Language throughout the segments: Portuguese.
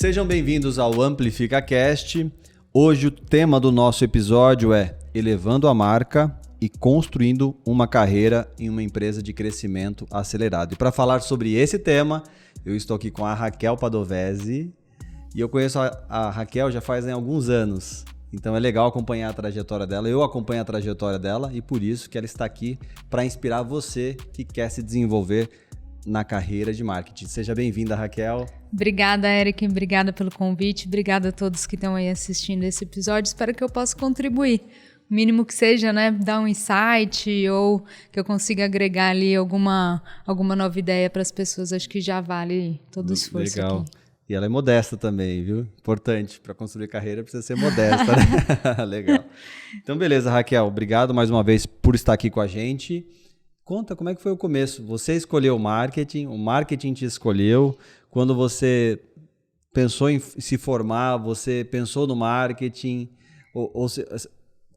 Sejam bem-vindos ao AmplificaCast. Hoje o tema do nosso episódio é elevando a marca e construindo uma carreira em uma empresa de crescimento acelerado. E para falar sobre esse tema, eu estou aqui com a Raquel Padovese e eu conheço a Raquel já faz alguns anos. Então é legal acompanhar a trajetória dela, eu acompanho a trajetória dela e por isso que ela está aqui para inspirar você que quer se desenvolver na carreira de marketing. Seja bem-vinda, Raquel. Obrigada, Eric. Obrigada pelo convite. Obrigada a todos que estão aí assistindo esse episódio. Espero que eu possa contribuir. O mínimo que seja, né? Dar um insight ou que eu consiga agregar ali alguma nova ideia para as pessoas. Acho que já vale todo o esforço. Legal. Aqui. E ela é modesta também, viu? Importante, para construir carreira precisa ser modesta, né? Legal. Então, beleza, Raquel. Obrigado mais uma vez por estar aqui com a gente. Conta como é que foi o começo. Você escolheu o marketing te escolheu. Quando você pensou em se formar, você pensou no marketing?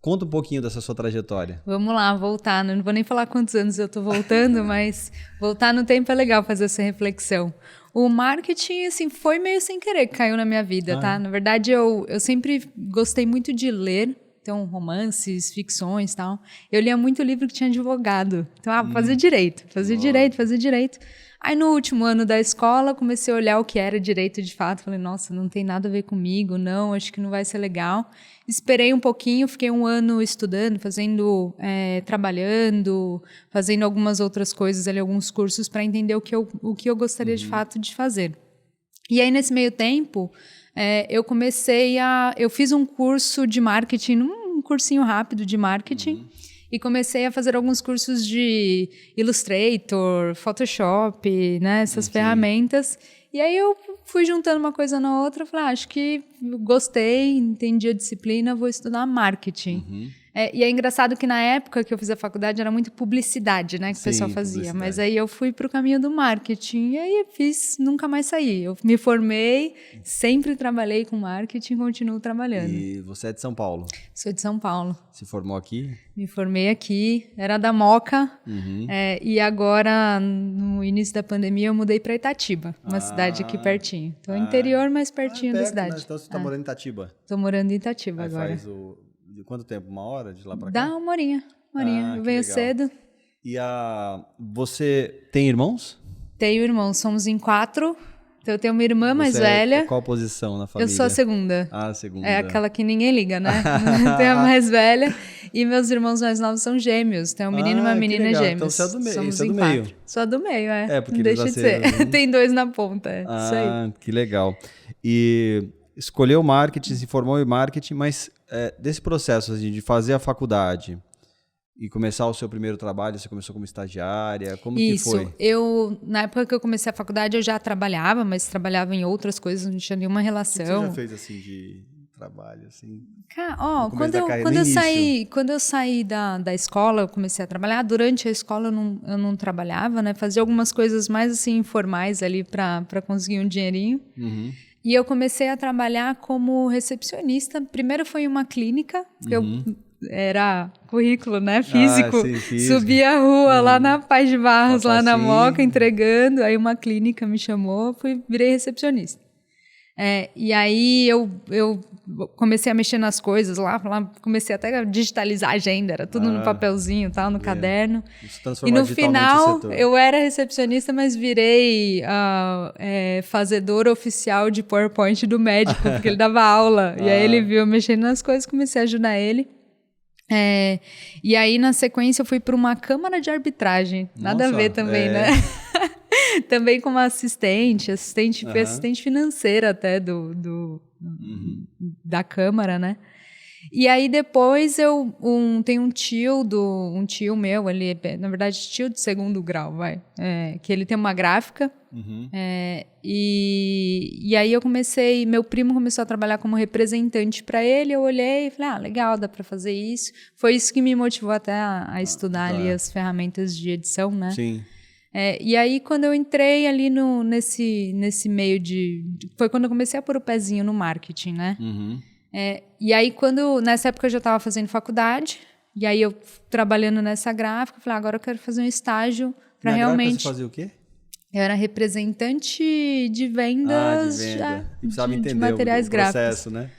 Conta um pouquinho dessa sua trajetória. Vamos lá, voltar. Não vou nem falar quantos anos eu estou voltando, mas voltar no tempo é legal fazer essa reflexão. O marketing, assim, foi meio sem querer que caiu na minha vida, tá? Na verdade, eu sempre gostei muito de ler. Então, romances, ficções e tal. Eu lia muito livro que tinha advogado. Então, fazer direito. Aí, no último ano da escola, comecei a olhar o que era direito de fato. Falei, nossa, não tem nada a ver comigo, não, acho que não vai ser legal. Esperei um pouquinho, fiquei um ano estudando, trabalhando, fazendo algumas outras coisas ali, alguns cursos para entender o que eu gostaria de fato de fazer. E aí, nesse meio tempo, eu fiz um curso de marketing, um cursinho rápido de marketing, e comecei a fazer alguns cursos de Illustrator, Photoshop, né, essas ferramentas. E aí eu fui juntando uma coisa na outra, falei, acho que gostei, entendi a disciplina, vou estudar marketing. E é engraçado que na época que eu fiz a faculdade era muito publicidade, né, que o pessoal fazia. Mas aí eu fui para o caminho do marketing e aí nunca mais saí. Eu me formei, sempre trabalhei com marketing e continuo trabalhando. E você é de São Paulo? Sou de São Paulo. Se formou aqui? Me formei aqui, era da Moca, e agora, no início da pandemia, eu mudei para Itatiba, uma cidade aqui pertinho. Então, interior, mas pertinho da cidade. Né? Então, você está morando em Itatiba? Estou morando em Itatiba aí agora. De quanto tempo? Uma hora de lá para cá? Dá uma horinha. Eu venho cedo. E você tem irmãos? Tenho irmãos, somos em 4. Então eu tenho uma irmã mais velha. Qual posição na família? Eu sou a segunda. A segunda. É aquela que ninguém liga, né? Tenho a mais velha. E meus irmãos mais novos são gêmeos. Tem um menino e uma menina gêmeos. Então você é do meio. Somos você é do em meio. 4. Sou a do meio, é. Porque não deixa de ser. Tem 2 na ponta. Isso aí. Que legal. E escolheu marketing, se formou em marketing, mas desse processo assim, de fazer a faculdade e começar o seu primeiro trabalho, você começou como estagiária, como que foi? Na época que eu comecei a faculdade, eu já trabalhava, mas trabalhava em outras coisas, não tinha nenhuma relação. O que você já fez assim de trabalho? Assim, quando eu saí da escola, eu comecei a trabalhar. Durante a escola eu não trabalhava, né? Fazia algumas coisas mais assim informais ali para conseguir um dinheirinho. E eu comecei a trabalhar como recepcionista. Primeiro foi em uma clínica, porque eu era currículo, né, físico. Físico. Subia a rua lá na Paz de Barros, lá na Moca, entregando. Aí uma clínica me chamou, virei recepcionista. E aí eu comecei a mexer nas coisas lá, comecei até a digitalizar a agenda, era tudo no papelzinho, tal, no caderno. E no final eu era recepcionista, mas virei fazedora oficial de PowerPoint do médico, porque ele dava aula. E aí ele viu eu mexendo nas coisas, comecei a ajudar ele. E aí, na sequência, eu fui para uma câmara de arbitragem. Nada a ver também, né? Também como assistente financeira até da Câmara, né? E aí depois tem um tio meu, ele na verdade tio de segundo grau, que ele tem uma gráfica, e aí meu primo começou a trabalhar como representante para ele, eu olhei e falei, legal, dá para fazer isso. Foi isso que me motivou até a estudar ali as ferramentas de edição, né? Sim. E aí, quando eu entrei ali nesse meio foi quando eu comecei a pôr o pezinho no marketing, né? E aí, nessa época eu já estava fazendo faculdade, e aí eu trabalhando nessa gráfica, falei, agora eu quero fazer um estágio para realmente... Você fazia o quê? Eu era representante de vendas de materiais gráficos. Processo, né?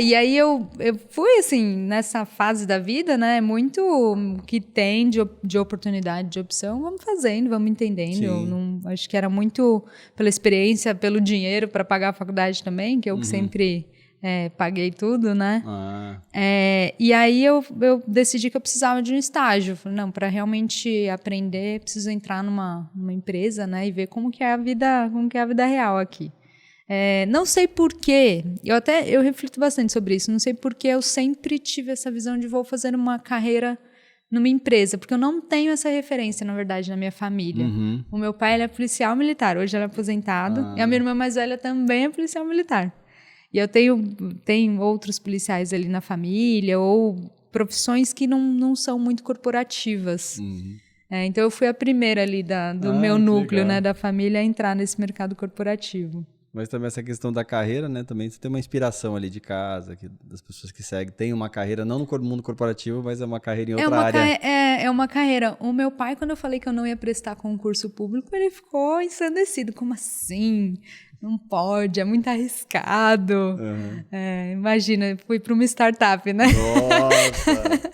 E aí eu fui, assim, nessa fase da vida, né, muito que tem de oportunidade, de opção, vamos fazendo, vamos entendendo. Eu não, acho que era muito pela experiência, pelo dinheiro para pagar a faculdade também, que eu sempre paguei tudo, né? E aí eu decidi que eu precisava de um estágio. Falei, não, para realmente aprender, preciso entrar numa empresa, né, e ver como que é a vida real aqui. Não sei porquê, eu reflito bastante sobre isso, não sei porquê eu sempre tive essa visão de vou fazer uma carreira numa empresa, porque eu não tenho essa referência, na verdade, na minha família. O meu pai, ele é policial militar, hoje ele é aposentado, e a minha irmã mais velha também é policial militar. E eu tenho outros policiais ali na família, ou profissões que não são muito corporativas. Então eu fui a primeira ali do meu núcleo, né, da família, a entrar nesse mercado corporativo. Mas também essa questão da carreira, né? Também você tem uma inspiração ali de casa, das pessoas que seguem. Tem uma carreira, não no mundo corporativo, mas é uma carreira em outra área. É uma carreira. O meu pai, quando eu falei que eu não ia prestar concurso público, ele ficou ensandecido. Como assim? Não pode, é muito arriscado. Imagina, fui para uma startup, né? Nossa!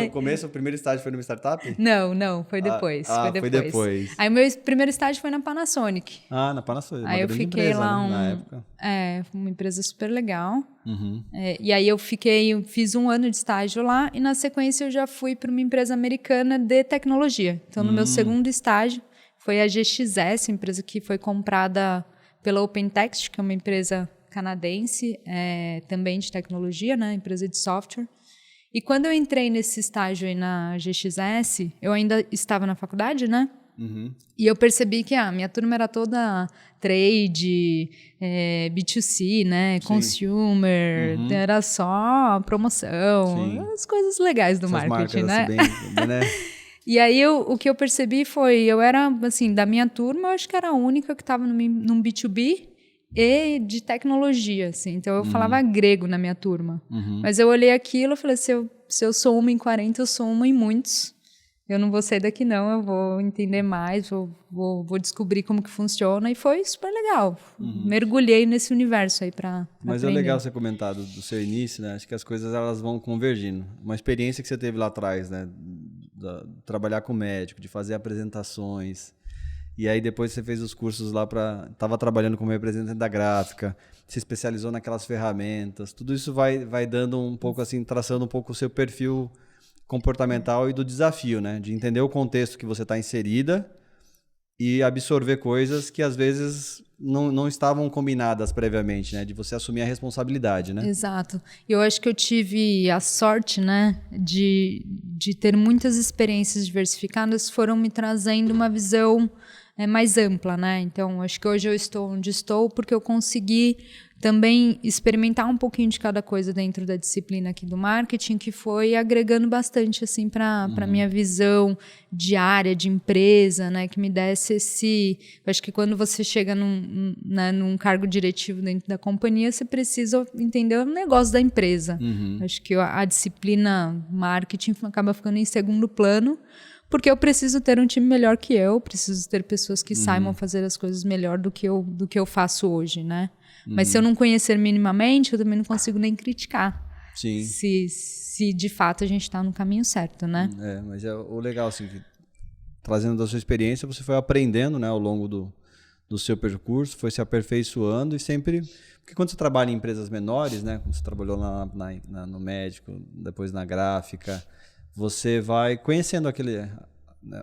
No começo, o primeiro estágio foi numa startup? Não, foi depois. Foi depois. Aí o meu primeiro estágio foi na Panasonic. Na Panasonic. Aí eu fiquei empresa, lá na época. Uma empresa super legal. E aí eu fiz 1 ano de estágio lá e na sequência eu já fui para uma empresa americana de tecnologia. Então no meu segundo estágio foi a GXS, empresa que foi comprada pela OpenText, que é uma empresa canadense, também de tecnologia, né? Empresa de software. E quando eu entrei nesse estágio aí na GXS, eu ainda estava na faculdade, né? E eu percebi que a minha turma era toda trade, B2C, né? Sim. Consumer, era só promoção, as coisas legais do marketing, né? Bem, né? E aí o que eu percebi foi, eu era, assim, da minha turma, eu acho que era a única que estava num B2B e de tecnologia, assim. Então eu falava grego na minha turma. Mas eu olhei aquilo e falei, se eu sou uma em 40, eu sou uma em muitos. Eu não vou sair daqui não, eu vou entender mais, vou descobrir como que funciona. E foi super legal. Mergulhei nesse universo aí para Mas aprender. É legal você comentar do seu início, né? Acho que as coisas elas vão convergindo. Uma experiência que você teve lá atrás, né? Trabalhar com médico, de fazer apresentações. E aí depois você fez os cursos lá estava trabalhando como representante da gráfica, se especializou naquelas ferramentas. Tudo isso vai dando um pouco assim, traçando um pouco o seu perfil comportamental e do desafio, né? De entender o contexto que você está inserida e absorver coisas que às vezes não estavam combinadas previamente, né? De você assumir a responsabilidade, né? Exato. Eu acho que eu tive a sorte, né? De ter muitas experiências diversificadas, foram me trazendo uma visão mais ampla, né? Então, acho que hoje eu estou onde estou porque eu consegui também experimentar um pouquinho de cada coisa dentro da disciplina aqui do marketing, que foi agregando bastante assim para minha visão diária de empresa, né, que me desse esse, eu acho que quando você chega num cargo diretivo dentro da companhia, você precisa entender o negócio da empresa. Acho que a disciplina marketing acaba ficando em segundo plano, porque eu preciso ter um time melhor que eu, preciso ter pessoas que saibam fazer as coisas melhor do que eu faço hoje, né? Mas se eu não conhecer minimamente, eu também não consigo nem criticar. Sim. Se de fato a gente está no caminho certo, né? Mas é o legal, assim, que, trazendo da sua experiência, você foi aprendendo, né, ao longo do seu percurso, foi se aperfeiçoando e sempre... Porque quando você trabalha em empresas menores, né, como você trabalhou no médico, depois na gráfica, você vai conhecendo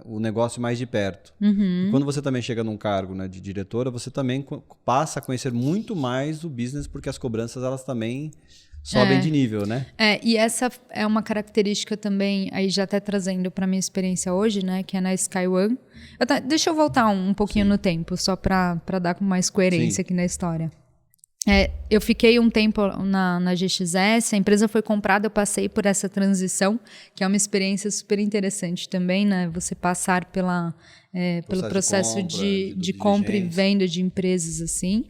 o negócio mais de perto. E quando você também chega num cargo, né, de diretora, você também passa a conhecer muito mais o business, porque as cobranças elas também sobem de nível, né? E essa é uma característica também, aí já até trazendo para minha experiência hoje, né, que é na SkyOne. Deixa eu voltar um pouquinho no tempo, só para dar com mais coerência aqui na história. Eu fiquei um tempo na GXS, a empresa foi comprada, eu passei por essa transição, que é uma experiência super interessante também, né? Você passar pelo processo de compra e venda de empresas assim.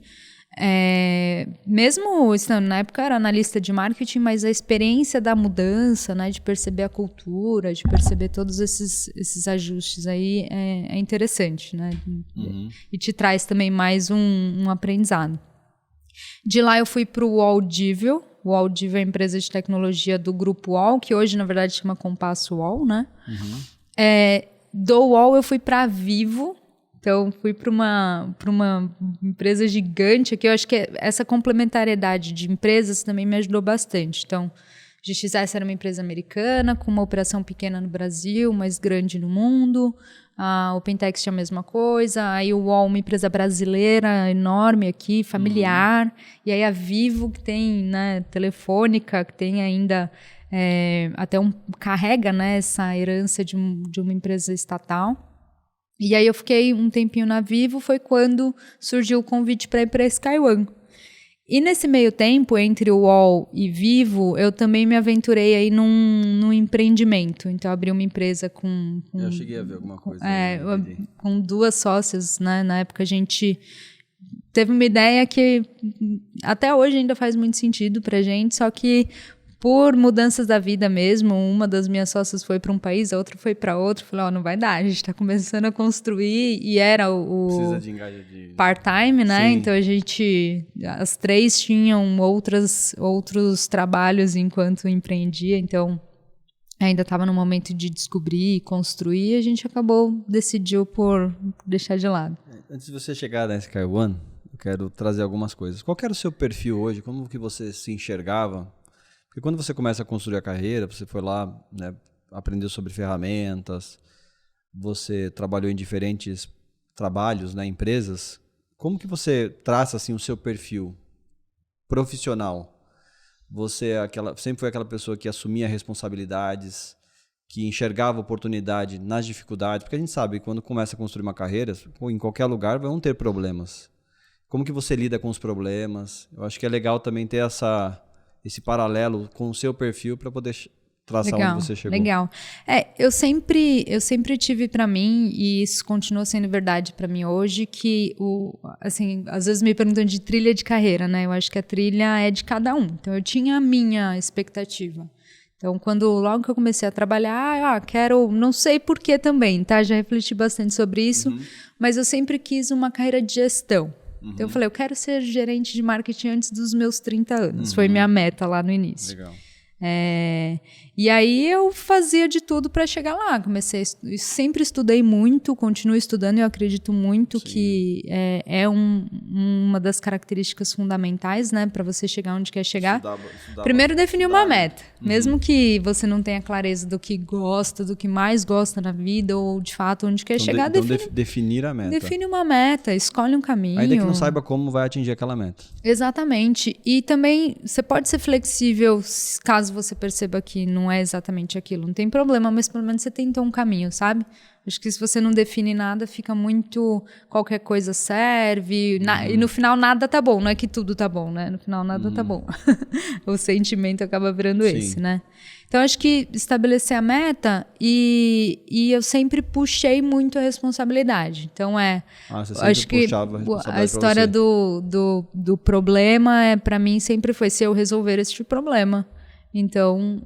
Mesmo estando na época, era analista de marketing, mas a experiência da mudança, né, de perceber a cultura, de perceber todos esses ajustes aí é interessante, né? E te traz também mais um aprendizado. De lá eu fui para o Audível. O Audível é a empresa de tecnologia do grupo UOL, que hoje na verdade chama Compasso UOL, né? Do UOL eu fui para a Vivo. Então, fui para uma empresa gigante aqui. Eu acho que essa complementariedade de empresas também me ajudou bastante. Então, a GXS era uma empresa americana, com uma operação pequena no Brasil, mas grande no mundo. A OpenText tinha a mesma coisa. Aí o UOL, uma empresa brasileira enorme aqui, familiar. E aí a Vivo, que tem, né, Telefônica, que tem ainda... carrega, né, essa herança de uma empresa estatal. E aí eu fiquei um tempinho na Vivo, foi quando surgiu o convite para ir para a SkyOne. E nesse meio tempo, entre o UOL e Vivo, eu também me aventurei aí num empreendimento. Então, eu abri uma empresa com eu cheguei a ver alguma coisa. Com 2 sócias, né? Na época a gente teve uma ideia que até hoje ainda faz muito sentido pra gente, só que por mudanças da vida mesmo, uma das minhas sócias foi para um país, a outra foi para outro. Falei, não vai dar, a gente está começando a construir, e era Precisa de engajamento de... part-time, né? Sim. Então as 3 tinham outros trabalhos enquanto empreendia, então ainda estava no momento de descobrir e construir, e a gente decidiu por deixar de lado. Antes de você chegar na SkyOne, eu quero trazer algumas coisas. Qual era o seu perfil hoje? Como que você se enxergava? Porque quando você começa a construir a carreira, você foi lá, né, aprendeu sobre ferramentas, você trabalhou em diferentes trabalhos, né, empresas. Como que você traça assim, o seu perfil profissional? Você sempre foi aquela pessoa que assumia responsabilidades, que enxergava oportunidade nas dificuldades? Porque a gente sabe que quando começa a construir uma carreira, em qualquer lugar vão ter problemas. Como que você lida com os problemas? Eu acho que é legal também ter esse paralelo com o seu perfil para poder traçar onde você chegou. Legal. Eu sempre tive para mim, e isso continua sendo verdade para mim hoje, que assim, às vezes me perguntam de trilha de carreira, né? Eu acho que a trilha é de cada um. Então eu tinha a minha expectativa. Então, logo que eu comecei a trabalhar, quero, não sei por que também, tá? Já refleti bastante sobre isso, mas eu sempre quis uma carreira de gestão. Então eu falei, eu quero ser gerente de marketing antes dos meus 30 anos. Foi minha meta lá no início. Legal. E aí eu fazia de tudo para chegar lá. Sempre estudei muito, continuo estudando, e eu acredito muito que uma das características fundamentais, né, para você chegar onde quer chegar. Primeiro, definir uma meta. Mesmo que você não tenha clareza do que gosta, do que mais gosta na vida, ou de fato onde quer chegar, definir a meta. Define uma meta, escolhe um caminho. Ainda que não saiba como vai atingir aquela meta. Exatamente. E também você pode ser flexível caso você perceba que não é exatamente aquilo. Não tem problema, mas pelo menos você tentou um caminho, sabe? Acho que se você não define nada, fica muito qualquer coisa serve. E no final nada tá bom. Não é que tudo tá bom, né? No final nada tá bom. O sentimento acaba virando esse, né? Então, acho que estabelecer a meta e eu sempre puxei muito a responsabilidade. Então, você sempre acho que puxava a responsabilidade a história do problema, para mim, sempre foi se eu resolver este problema. Então,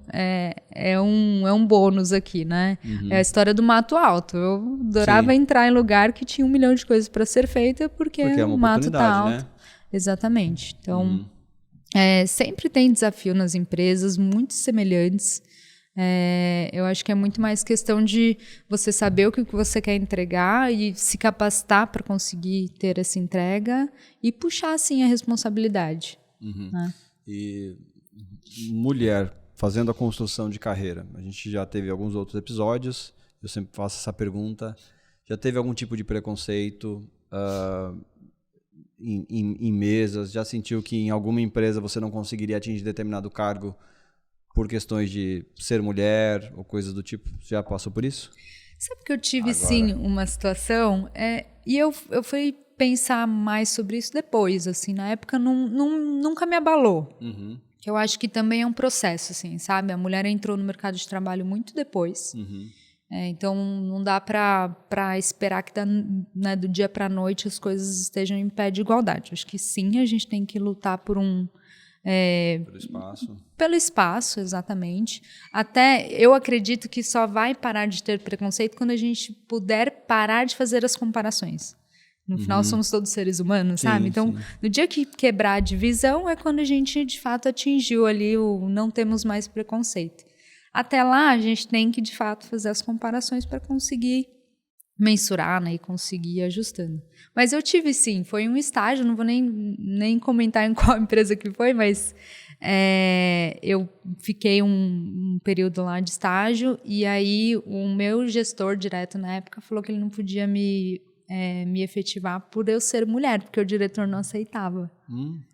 é um bônus aqui, né? É a história do mato alto. Eu adorava entrar em lugar que tinha 1 milhão de coisas para ser feita, porque o mato tá alto. Né? Exatamente. Então, sempre tem desafio nas empresas, muito semelhantes. Eu acho que é muito mais questão de você saber o que você quer entregar e se capacitar para conseguir ter essa entrega e puxar, assim, a responsabilidade. Né? E mulher fazendo a construção de carreira. A gente já teve alguns outros episódios, eu sempre faço essa pergunta. Já teve algum tipo de preconceito em mesas? Já sentiu que em alguma empresa você não conseguiria atingir determinado cargo por questões de ser mulher ou coisas do tipo? Já passou por isso? Sabe que eu tive, sim, uma situação, e eu fui pensar mais sobre isso depois, assim, na época nunca me abalou. Que eu acho que também é um processo, assim, sabe? A mulher entrou no mercado de trabalho muito depois. Então, não dá para esperar que do dia para a noite as coisas estejam em pé de igualdade. Acho que sim, a gente tem que lutar por pelo espaço. Pelo espaço, exatamente. Até eu acredito que só vai parar de ter preconceito quando a gente puder parar de fazer as comparações. No final, somos todos seres humanos, sim, sabe? Então, sim. no dia que quebrar a divisão é quando a gente, de fato, atingiu ali o não temos mais preconceito. Até lá, a gente tem que, de fato, fazer as comparações para conseguir mensurar, né, e conseguir ir ajustando. Mas eu tive, sim, foi um estágio, não vou nem comentar em qual empresa que foi, mas eu fiquei um período lá de estágio e aí o meu gestor direto na época falou que ele não podia me efetivar por eu ser mulher, porque o diretor não aceitava.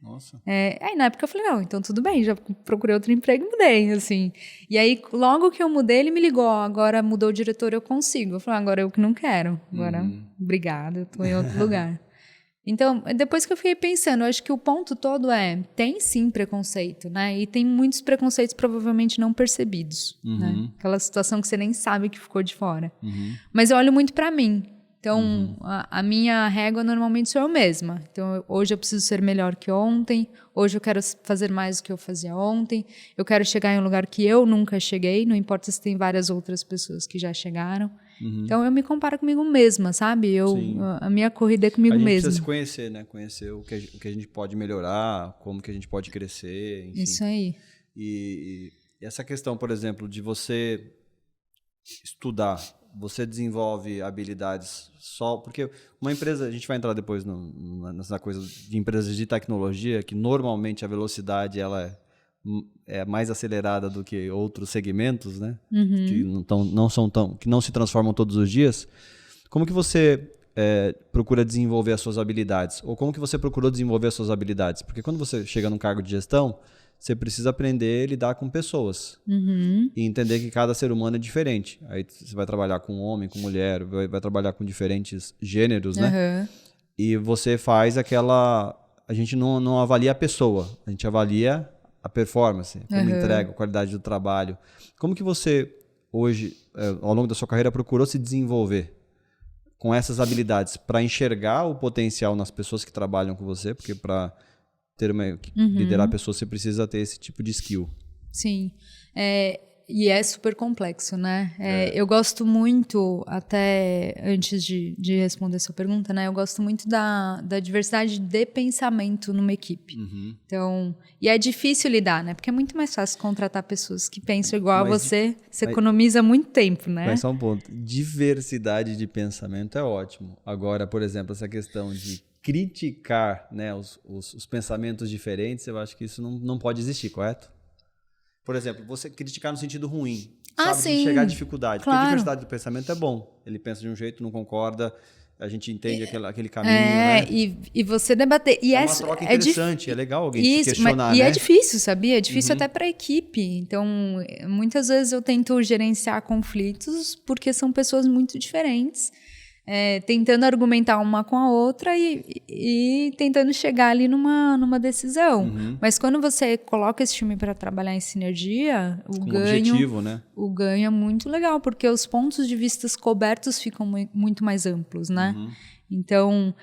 Nossa. Aí na época eu falei, não, então tudo bem, já procurei outro emprego e mudei, assim. E aí, logo que eu mudei, ele me ligou, agora mudou o diretor, eu consigo. Eu falei, agora eu que não quero. Agora, obrigada, eu tô em outro lugar. Então, depois que eu fiquei pensando, eu acho que o ponto todo tem sim preconceito, né? E tem muitos preconceitos provavelmente não percebidos, né? Aquela situação que você nem sabe que ficou de fora. Mas eu olho muito pra mim. Então, a minha régua normalmente sou eu mesma. Então, hoje eu preciso ser melhor que ontem. Hoje eu quero fazer mais do que eu fazia ontem. Eu quero chegar em um lugar que eu nunca cheguei. Não importa se tem várias outras pessoas que já chegaram. Então, eu me comparo comigo mesma, sabe? A minha corrida é comigo mesma. A gente precisa se conhecer, né? Conhecer o que a gente pode melhorar, como que a gente pode crescer, enfim. Isso aí. E essa questão, por exemplo, de você estudar, você desenvolve habilidades só... Porque uma empresa, a gente vai entrar depois nessa coisa de empresas de tecnologia, que normalmente a velocidade ela é mais acelerada do que outros segmentos, né? Que não se transformam todos os dias. Como que você procura desenvolver as suas habilidades? Ou como que você procurou desenvolver as suas habilidades? Porque quando você chega num cargo de gestão, você precisa aprender a lidar com pessoas. E entender que cada ser humano é diferente. Aí você vai trabalhar com homem, com mulher, vai trabalhar com diferentes gêneros, né? E você faz aquela... A gente não avalia a pessoa, a gente avalia a performance, como entrega, a qualidade do trabalho. Como que você, hoje, ao longo da sua carreira, procurou se desenvolver com essas habilidades para enxergar o potencial nas pessoas que trabalham com você? Porque para liderar pessoas, você precisa ter esse tipo de skill. Sim. E é super complexo, né? Eu gosto muito, até antes de responder essa pergunta, né? Eu gosto muito da diversidade de pensamento numa equipe. Então, e é difícil lidar, né? Porque é muito mais fácil contratar pessoas que pensam igual a você. Você economiza muito tempo, né? Mas só um ponto. Diversidade de pensamento é ótimo. Agora, por exemplo, essa questão de criticar, né, os pensamentos diferentes, eu acho que isso não pode existir, correto? Por exemplo, você criticar no sentido ruim, sabe? Sim. De enxergar a dificuldade. Claro. Porque a diversidade do pensamento é bom. Ele pensa de um jeito, não concorda, a gente entende aquele caminho, né? E você debater. E uma troca interessante, é legal alguém te questionar, né? E é difícil, sabia? É difícil até para a equipe. Então, muitas vezes eu tento gerenciar conflitos porque são pessoas muito diferentes. Tentando argumentar uma com a outra e tentando chegar ali numa decisão. Mas quando você coloca esse time para trabalhar em sinergia, objetivo, né? O ganho é muito legal, porque os pontos de vista cobertos ficam muito mais amplos, né? Então,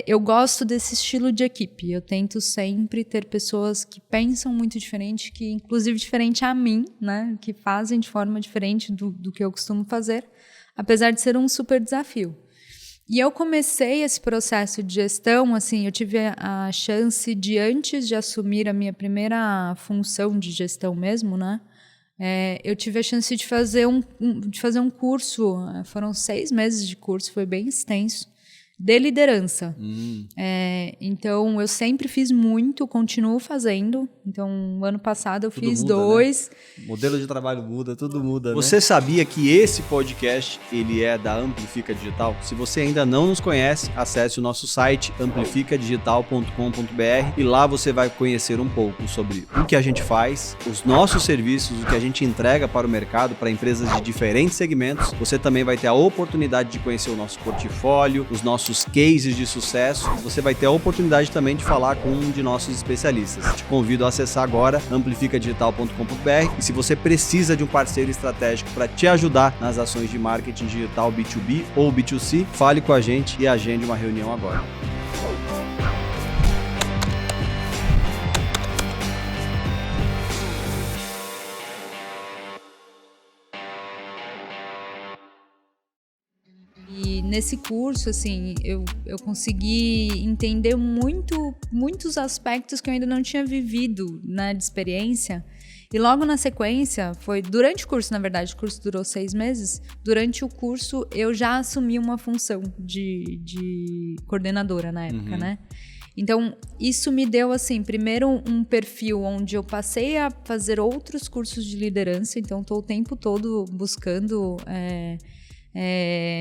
eu gosto desse estilo de equipe. Eu tento sempre ter pessoas que pensam muito diferente, que inclusive diferente a mim, né? Que fazem de forma diferente do que eu costumo fazer, apesar de ser um super desafio. E eu comecei esse processo de gestão, assim, eu tive a chance de, antes de assumir a minha primeira função de gestão mesmo, né? Eu tive a chance de fazer um curso, foram 6 meses de curso, foi bem extenso, de liderança. Então, eu sempre fiz muito, continuo fazendo. Então, ano passado eu fiz 2. Né? O modelo de trabalho muda, tudo muda, Você sabia que esse podcast, ele é da Amplifica Digital? Se você ainda não nos conhece, acesse o nosso site amplificadigital.com.br e lá você vai conhecer um pouco sobre o que a gente faz, os nossos serviços, o que a gente entrega para o mercado, para empresas de diferentes segmentos. Você também vai ter a oportunidade de conhecer o nosso portfólio, os nossos nossos cases de sucesso, você vai ter a oportunidade também de falar com um de nossos especialistas. Te convido a acessar agora amplificadigital.com.br e se você precisa de um parceiro estratégico para te ajudar nas ações de marketing digital B2B ou B2C, fale com a gente e agende uma reunião agora. E nesse curso, assim, eu consegui entender muitos aspectos que eu ainda não tinha vivido, né, de experiência. E logo na sequência, foi durante o curso, na verdade, o curso durou 6 meses. Durante o curso, eu já assumi uma função de coordenadora na época, né? Então, isso me deu, assim, primeiro um perfil onde eu passei a fazer outros cursos de liderança. Então, estou o tempo todo buscando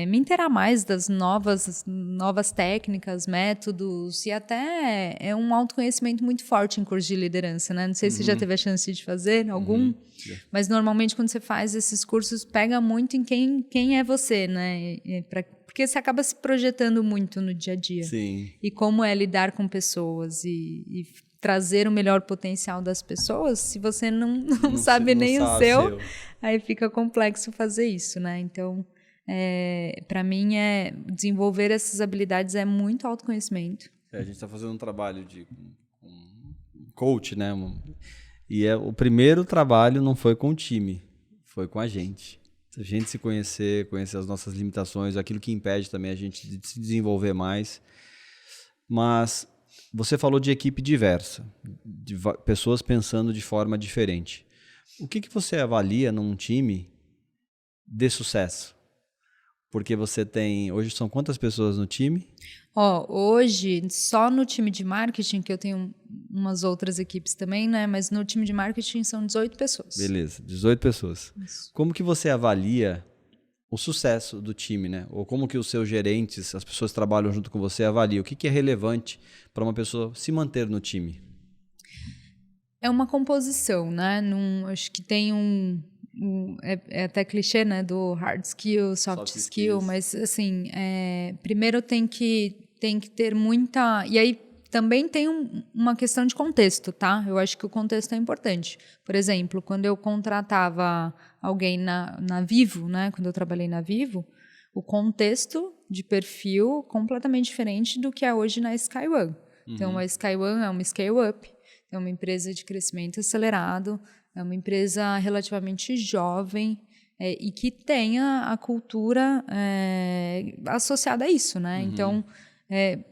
me inteirar mais das novas técnicas, métodos, e até é um autoconhecimento muito forte em curso de liderança, né? Não sei se você já teve a chance de fazer algum, mas normalmente quando você faz esses cursos, pega muito em quem é você, né? Porque você acaba se projetando muito no dia a dia. Sim. E como é lidar com pessoas e trazer o melhor potencial das pessoas, se você não sabe nem o seu, aí fica complexo fazer isso, né? Então, para mim, desenvolver essas habilidades é muito autoconhecimento. A gente está fazendo um trabalho de coach, né? E o primeiro trabalho não foi com o time, foi com a gente. A gente se conhecer as nossas limitações, aquilo que impede também a gente de se desenvolver mais. Mas você falou de equipe diversa, de pessoas pensando de forma diferente. O que você avalia num time de sucesso? Porque você tem... Hoje são quantas pessoas no time? Hoje, só no time de marketing, que eu tenho umas outras equipes também, né? Mas no time de marketing são 18 pessoas. Beleza, 18 pessoas. Isso. Como que você avalia o sucesso do time, né? Ou como que os seus gerentes, as pessoas que trabalham junto com você, avaliam? O que é relevante para uma pessoa se manter no time? É uma composição, né? Acho que tem é até clichê, né? Do hard skill, soft skill, mas assim, primeiro tem que ter muita... E aí também tem uma questão de contexto, tá? Eu acho que o contexto é importante. Por exemplo, quando eu contratava alguém na Vivo, né? Quando eu trabalhei na Vivo, o contexto de perfil completamente diferente do que é hoje na SkyOne. Então, a SkyOne é uma scale-up, é uma empresa de crescimento acelerado, é uma empresa relativamente jovem e que tenha a cultura associada a isso, né? Então,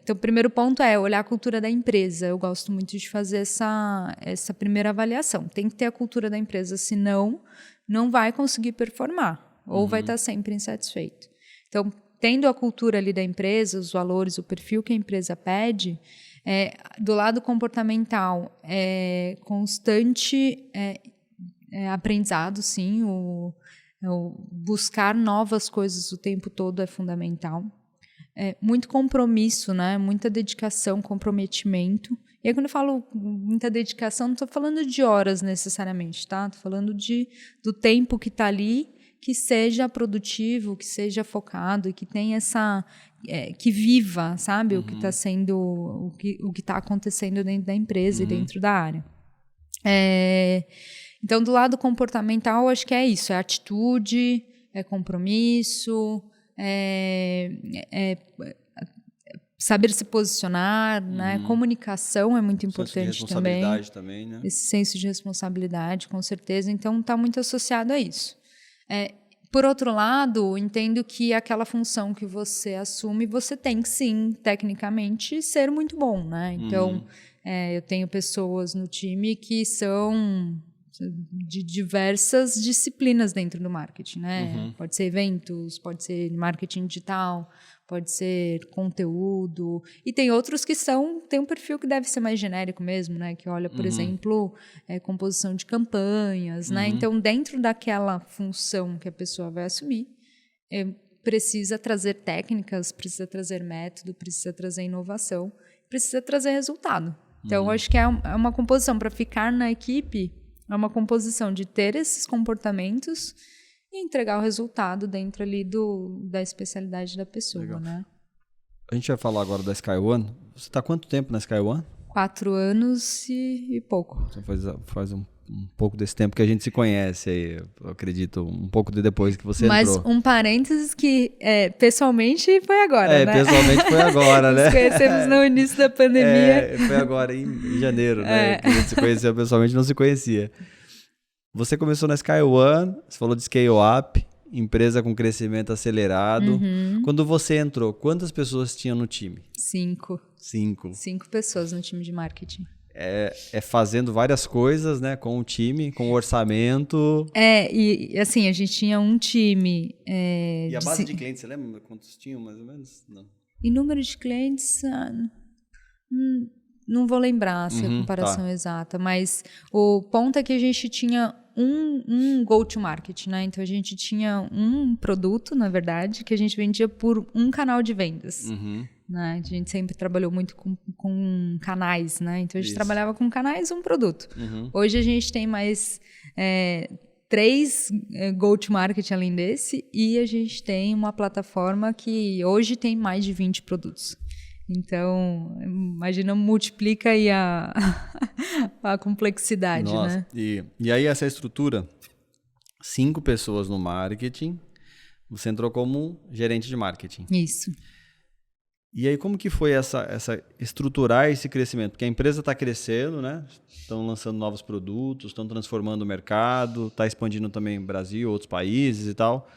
o primeiro ponto é olhar a cultura da empresa. Eu gosto muito de fazer essa primeira avaliação. Tem que ter a cultura da empresa, senão não vai conseguir performar ou vai estar sempre insatisfeito. Então, tendo a cultura ali da empresa, os valores, o perfil que a empresa pede, do lado comportamental, constante aprendizado, sim, o buscar novas coisas o tempo todo é fundamental. Muito compromisso, né? Muita dedicação, comprometimento. E aí, quando eu falo muita dedicação, não estou falando de horas necessariamente, tá? Estou falando do tempo que está ali, que seja produtivo, que seja focado e que tenha que viva, sabe? O que está sendo, o que está acontecendo dentro da empresa e dentro da área. Então, do lado comportamental, acho que é isso: é atitude, é compromisso, saber se posicionar, né? Comunicação é muito importante também. Responsabilidade também, né? Esse senso de responsabilidade, com certeza. Então, está muito associado a isso. Por outro lado, entendo que aquela função que você assume, você tem que, sim, tecnicamente, ser muito bom, né? Então, eu tenho pessoas no time que são de diversas disciplinas dentro do marketing, né? Pode ser eventos, pode ser marketing digital, pode ser conteúdo, e tem outros que tem um perfil que deve ser mais genérico mesmo, né? Que olha, por exemplo, composição de campanhas, né? Então, dentro daquela função que a pessoa vai assumir, precisa trazer técnicas, precisa trazer método, precisa trazer inovação, precisa trazer resultado. Então, acho que é uma composição para ficar na equipe, é uma composição de ter esses comportamentos e entregar o resultado dentro ali da especialidade da pessoa, né? A gente vai falar agora da SkyOne. Você está há quanto tempo na SkyOne? 4 anos e pouco. Então faz um pouco desse tempo que a gente se conhece aí, eu acredito, um pouco depois que você Mas entrou. Mas um parênteses que pessoalmente foi agora, né? Pessoalmente foi agora, né? Nos conhecemos no início da pandemia. Foi agora em janeiro, né? Que a gente se conheceu pessoalmente, não se conhecia. Você começou na SkyOne, você falou de Scale Up, empresa com crescimento acelerado. Uhum. Quando você entrou, quantas pessoas tinham no time? 5. 5 pessoas no time de marketing. Fazendo várias coisas, né? Com o time, com o orçamento. E assim, a gente tinha um time... E a base de clientes, você lembra quantos tinham, mais ou menos? Não. E número de clientes... não vou lembrar a comparação exata, mas o ponto é que a gente tinha um go-to-market, né? Então, a gente tinha um produto, na verdade, que a gente vendia por um canal de vendas. Uhum. Né? A gente sempre trabalhou muito com canais, né? Então, a gente trabalhava com canais, um produto. Uhum. Hoje, a gente tem mais 3 go-to-market além desse e a gente tem uma plataforma que hoje tem mais de 20 produtos. Então, imagina, multiplica aí a complexidade, Nossa, né? E aí essa estrutura, 5 pessoas no marketing, você entrou como gerente de marketing. Isso. E aí como que foi essa estruturar esse crescimento? Porque a empresa está crescendo, né? Estão lançando novos produtos, estão transformando o mercado, está expandindo também Brasil, outros países e tal.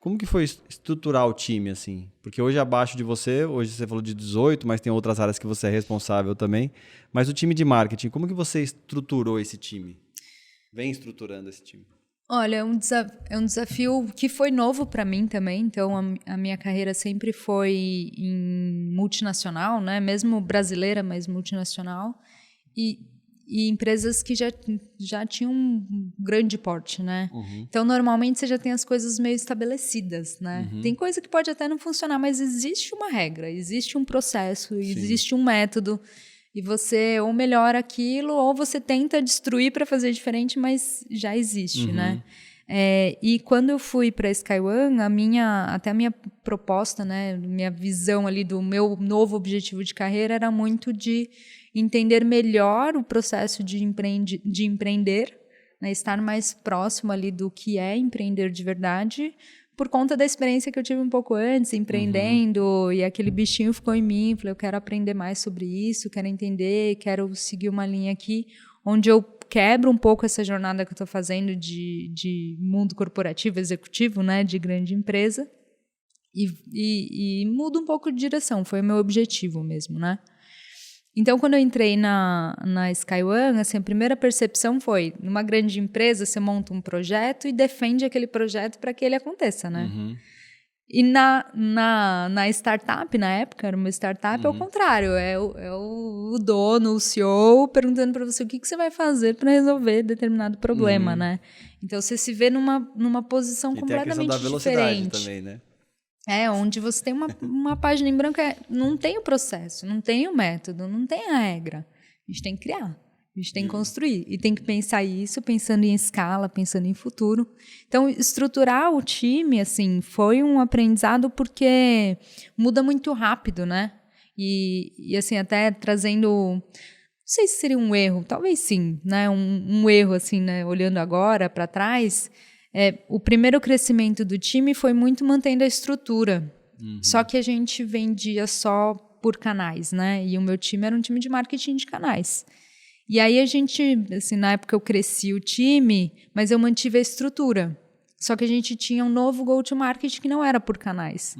Como que foi estruturar o time, assim? Porque hoje abaixo de você, hoje você falou de 18, mas tem outras áreas que você é responsável também. Mas o time de marketing, como que você estruturou esse time? Vem estruturando esse time? Olha, é um desafio que foi novo para mim também. Então, a minha carreira sempre foi em multinacional, né? Mesmo brasileira, mas multinacional. E empresas que já tinham um grande porte, né? Uhum. Então, normalmente, você já tem as coisas meio estabelecidas, né? Uhum. Tem coisa que pode até não funcionar, mas existe uma regra, existe um processo, existe um método. E você ou melhora aquilo, ou você tenta destruir para fazer diferente, mas já existe, né? E quando eu fui para a SkyOne, até a minha proposta, né, minha visão ali do meu novo objetivo de carreira era muito de entender melhor o processo de empreender, né, estar mais próximo ali do que é empreender de verdade, por conta da experiência que eu tive um pouco antes, empreendendo, e aquele bichinho ficou em mim, falei, eu quero aprender mais sobre isso, quero entender, quero seguir uma linha aqui, onde eu quebro um pouco essa jornada que eu estou fazendo de mundo corporativo, executivo, né, de grande empresa, e mudo um pouco de direção, foi o meu objetivo mesmo, né? Então, quando eu entrei na SkyOne, assim, a primeira percepção foi, numa grande empresa, você monta um projeto e defende aquele projeto para que ele aconteça, né? Uhum. E na startup, na época, era uma startup, é o contrário, é o dono, o CEO, perguntando para você o que você vai fazer para resolver determinado problema, né? Então, você se vê numa posição completamente diferente. E tem a questão da velocidade também, né? Onde você tem uma página em branco, não tem o processo, não tem o método, não tem a regra. A gente tem que criar, a gente tem que construir. E tem que pensar isso, pensando em escala, pensando em futuro. Então, estruturar o time, assim, foi um aprendizado porque muda muito rápido, né? E assim, até trazendo... Não sei se seria um erro, talvez sim, né? Um erro, assim, né? Olhando agora para trás... o primeiro crescimento do time foi muito mantendo a estrutura. Só que a gente vendia só por canais, né? E o meu time era um time de marketing de canais. E aí a gente, assim, na época eu cresci o time, mas eu mantive a estrutura. Só que a gente tinha um novo go-to-market que não era por canais.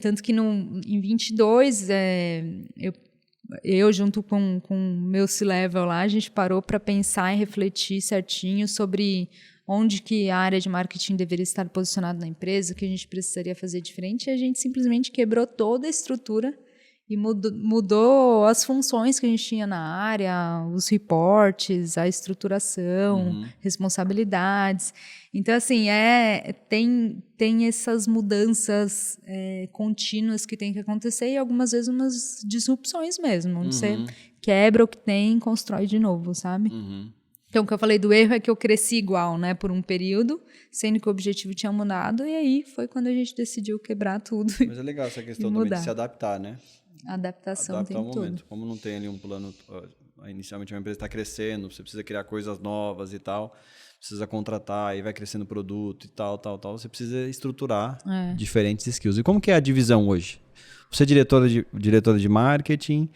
Tanto que em 22, eu junto com o meu C-Level lá, a gente parou para pensar e refletir certinho sobre... onde que a área de marketing deveria estar posicionada na empresa, o que a gente precisaria fazer diferente, e a gente simplesmente quebrou toda a estrutura e mudou as funções que a gente tinha na área, os reportes, a estruturação, responsabilidades. Então, assim, tem essas mudanças contínuas que tem que acontecer e algumas vezes umas disrupções mesmo. Você quebra o que tem e constrói de novo, sabe? Então, o que eu falei do erro é que eu cresci igual, né, por um período, sendo que o objetivo tinha mudado, e aí foi quando a gente decidiu quebrar tudo. Mas é legal essa questão também de se adaptar, né? Adaptação o tempo todo. Como não tem ali um plano, inicialmente uma empresa está crescendo, você precisa criar coisas novas e tal, precisa contratar, aí vai crescendo o produto e tal, você precisa estruturar diferentes skills. E como que é a divisão hoje? Você é diretora de marketing,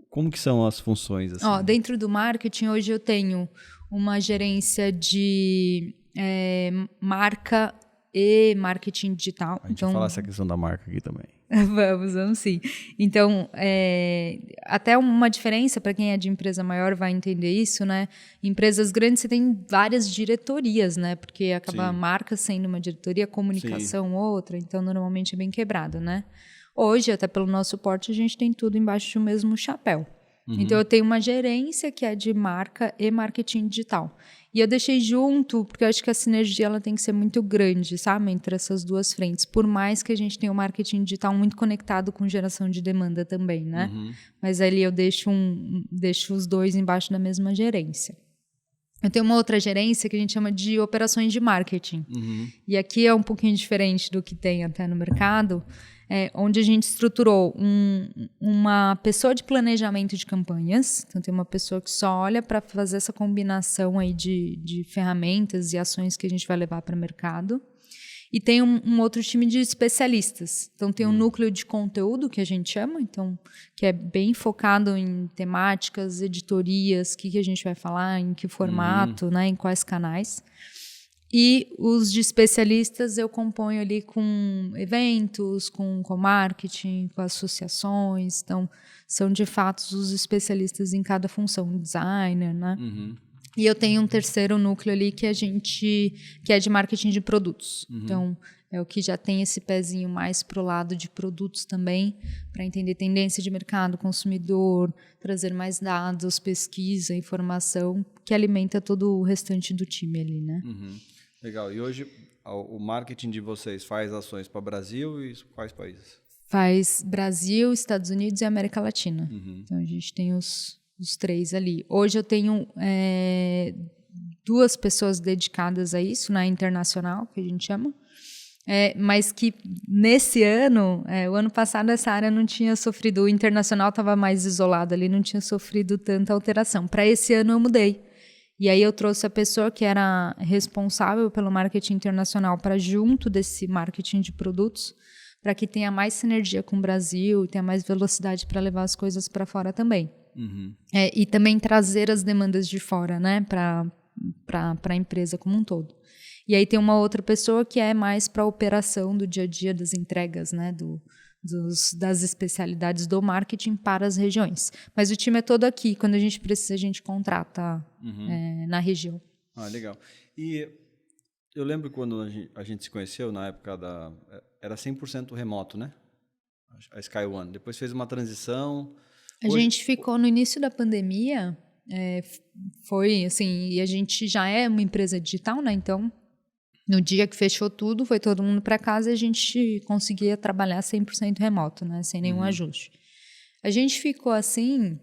como que são as funções? Assim? Dentro do marketing, hoje eu tenho uma gerência de marca e marketing digital. A gente vai falar essa questão da marca aqui também. Vamos sim. Então, até uma diferença, para quem é de empresa maior vai entender isso, né? Empresas grandes você tem várias diretorias, né? Porque acaba a marca sendo uma diretoria, comunicação outra, então normalmente é bem quebrado, né? Hoje, até pelo nosso porte, a gente tem tudo embaixo do mesmo chapéu. Então, eu tenho uma gerência que é de marca e marketing digital. E eu deixei junto, porque eu acho que a sinergia ela tem que ser muito grande, sabe? Entre essas duas frentes. Por mais que a gente tenha o marketing digital muito conectado com geração de demanda também, né? Mas ali eu deixo os dois embaixo da mesma gerência. Eu tenho uma outra gerência que a gente chama de operações de marketing. E aqui é um pouquinho diferente do que tem até no mercado, onde a gente estruturou uma pessoa de planejamento de campanhas. Então, tem uma pessoa que só olha para fazer essa combinação aí de ferramentas e ações que a gente vai levar para o mercado. E tem um outro time de especialistas. Então, tem um núcleo de conteúdo, que a gente chama, então, que é bem focado em temáticas, editorias, o que a gente vai falar, em que formato, né, em quais canais. E os de especialistas eu componho ali com eventos, com marketing, com associações. Então, são de fato os especialistas em cada função, designer, né? E eu tenho um terceiro núcleo ali que é de marketing de produtos. Então, é o que já tem esse pezinho mais pro lado de produtos também, para entender tendência de mercado, consumidor, trazer mais dados, pesquisa, informação, que alimenta todo o restante do time ali, né? Legal. E hoje o marketing de vocês faz ações para o Brasil e quais países? Faz Brasil, Estados Unidos e América Latina. Então, a gente tem os três ali. Hoje eu tenho 2 pessoas dedicadas a isso, na internacional, que a gente chama. Mas que nesse ano, o ano passado essa área não tinha sofrido, o internacional estava mais isolado ali, não tinha sofrido tanta alteração. Para esse ano eu mudei. E aí eu trouxe a pessoa que era responsável pelo marketing internacional para junto desse marketing de produtos, para que tenha mais sinergia com o Brasil, tenha mais velocidade para levar as coisas para fora também. E também trazer as demandas de fora, né, para a empresa como um todo. E aí tem uma outra pessoa que é mais para a operação do dia a dia das entregas, né, das especialidades do marketing para as regiões. Mas o time é todo aqui. Quando a gente precisa, a gente contrata na região. Legal. E eu lembro quando a gente se conheceu, na época era 100% remoto, né? A Sky One. Depois fez uma transição. A gente ficou no início da pandemia, foi assim, e a gente já é uma empresa digital, né? Então, no dia que fechou tudo, foi todo mundo para casa e a gente conseguia trabalhar 100% remoto, né? Sem nenhum ajuste. A gente ficou assim,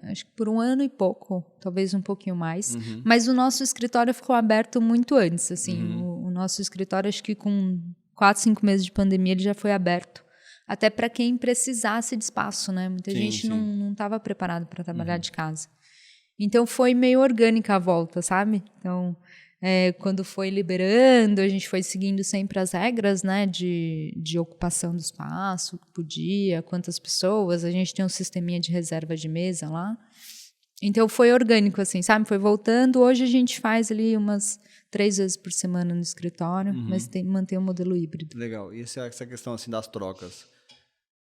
acho que por 1 ano e pouco, talvez um pouquinho mais. Mas o nosso escritório ficou aberto muito antes. Assim, o nosso escritório, acho que com 4, 5 meses de pandemia, ele já foi aberto. Até para quem precisasse de espaço, né? Muita gente não estava preparado para trabalhar de casa. Então, foi meio orgânica a volta, sabe? Então, quando foi liberando, a gente foi seguindo sempre as regras, né, de ocupação do espaço, que podia, quantas pessoas, a gente tem um sisteminha de reserva de mesa lá. Então, foi orgânico, assim, sabe? Foi voltando. Hoje a gente faz ali umas 3 vezes por semana no escritório, mas mantém o modelo híbrido. Legal. E essa questão, assim, das trocas,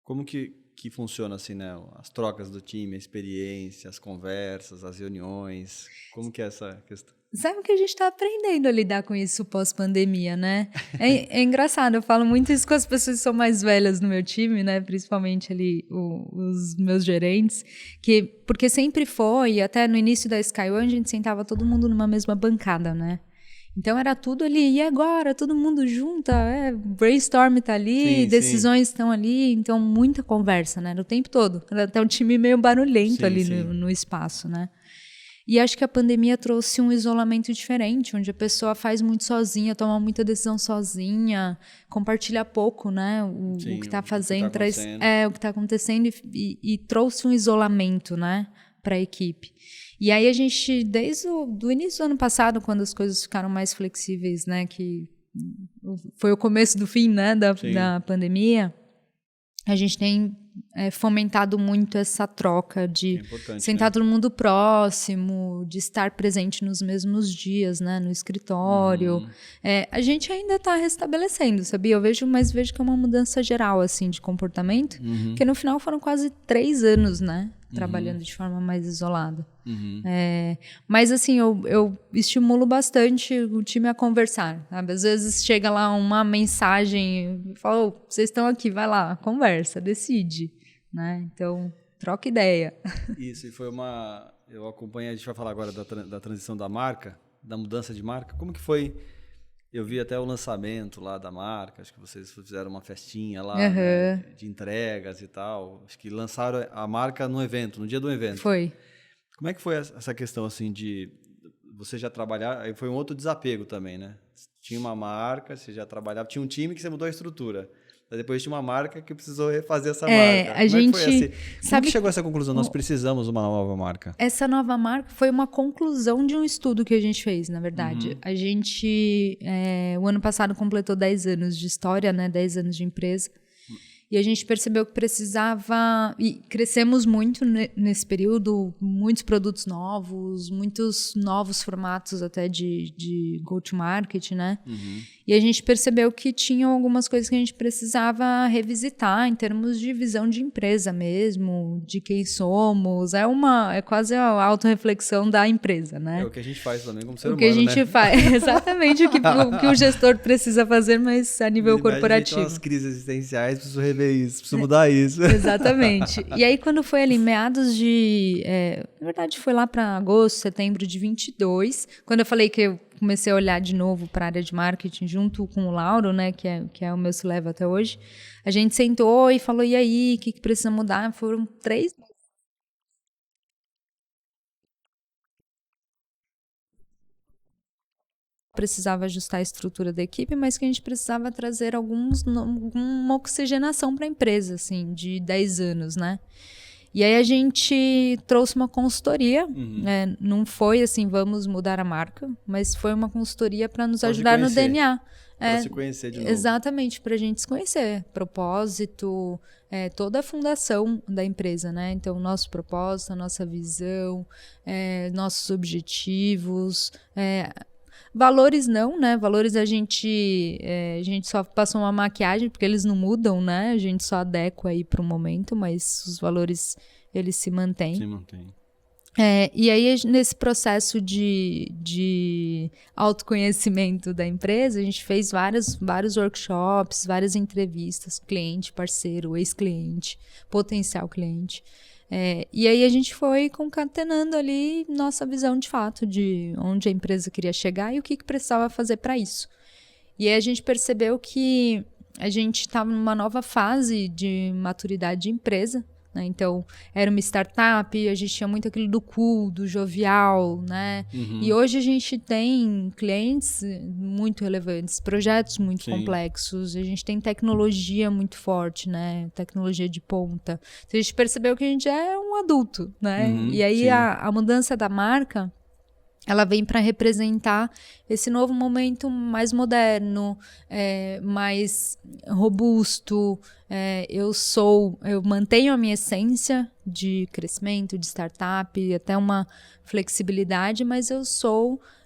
como que funciona, assim, né? As trocas do time, a experiência, as conversas, as reuniões, como que é essa questão? Sabe que a gente está aprendendo a lidar com isso pós-pandemia, né? É engraçado, eu falo muito isso com as pessoas que são mais velhas no meu time, né? Principalmente ali os meus gerentes, porque sempre foi, até no início da Sky One, a gente sentava todo mundo numa mesma bancada, né? Então era tudo ali, e agora? Todo mundo junto, brainstorm tá ali, decisões estão ali, então muita conversa, né? O tempo todo. Era até um time meio barulhento no espaço, né? E acho que a pandemia trouxe um isolamento diferente, onde a pessoa faz muito sozinha, toma muita decisão sozinha, compartilha pouco, né? O que está fazendo, o que está acontecendo e trouxe um isolamento, né, para a equipe. E aí a gente, desde o início do ano passado, quando as coisas ficaram mais flexíveis, né, que foi o começo do fim, né, da pandemia, a gente tem fomentado muito essa troca de sentar todo mundo próximo, de estar presente nos mesmos dias, né, no escritório. A gente ainda está restabelecendo, sabia? Eu vejo que é uma mudança geral, assim, de comportamento, porque no final foram quase 3 anos, né, trabalhando de forma mais isolada. Mas assim, eu estimulo bastante o time a conversar, sabe? Às vezes chega lá uma mensagem e fala, vocês estão aqui, vai lá, conversa, decide, né? Então, troca ideia. Isso, e foi eu acompanhei, a gente vai falar agora da transição da marca, da mudança de marca. Como que foi? Eu vi até o lançamento lá da marca, acho que vocês fizeram uma festinha lá, né, de entregas e tal. Acho que lançaram a marca no dia do evento. Foi. Como é que foi essa questão, assim, de você já trabalhar? Aí foi um outro desapego também, né? Tinha uma marca, você já trabalhava, tinha um time que você mudou a estrutura. Aí depois tinha uma marca que precisou refazer essa marca. Como é que foi assim? Como que chegou a essa conclusão? Nós precisamos de uma nova marca. Essa nova marca foi uma conclusão de um estudo que a gente fez, na verdade. A gente, o ano passado, completou 10 anos de história, né? 10 anos de empresa. E a gente percebeu que precisava... E crescemos muito nesse período, muitos produtos novos, muitos novos formatos até de go-to-market, né? E a gente percebeu que tinham algumas coisas que a gente precisava revisitar em termos de visão de empresa mesmo, de quem somos. É quase a autorreflexão da empresa, né? É o que a gente faz também como ser humano, né? O que a gente faz, exatamente o que o gestor precisa fazer, mas a nível corporativo. A gente tem umas crises existenciais, preciso rever isso, preciso mudar isso. Exatamente. E aí, quando foi ali, meados de... na verdade, foi lá para agosto, setembro de 22, quando eu falei que eu comecei a olhar de novo para a área de marketing junto com o Lauro, né, que é o meu C-Level até hoje. A gente sentou e falou, e aí, o que precisa mudar? Foram 3 precisava ajustar a estrutura da equipe, mas que a gente precisava trazer alguma oxigenação para a empresa, assim, de 10 anos, né? E aí a gente trouxe uma consultoria, não foi assim, vamos mudar a marca, mas foi uma consultoria para nos ajudar no DNA. Para se conhecer de novo. Exatamente, para a gente se conhecer. Propósito, toda a fundação da empresa, né? Então, nosso propósito, a nossa visão, nossos objetivos... Valores não, né? Valores a gente só passou uma maquiagem, porque eles não mudam, né? A gente só adequa aí para o momento, mas os valores, eles se mantêm. Se mantém. E aí, nesse processo de autoconhecimento da empresa, a gente fez vários workshops, várias entrevistas, cliente, parceiro, ex-cliente, potencial cliente. E aí a gente foi concatenando ali nossa visão de fato de onde a empresa queria chegar e o que precisava fazer para isso. E aí a gente percebeu que a gente estava numa nova fase de maturidade de empresa, né? Então, era uma startup, a gente tinha muito aquilo do cool, do jovial, né? E hoje a gente tem clientes muito relevantes, projetos muito complexos, a gente tem tecnologia muito forte, né? Tecnologia de ponta. Então, a gente percebeu que a gente é um adulto, né? E aí a mudança da marca, ela vem para representar esse novo momento mais moderno, mais robusto. Eu mantenho a minha essência de crescimento, de startup, até uma flexibilidade, mas eu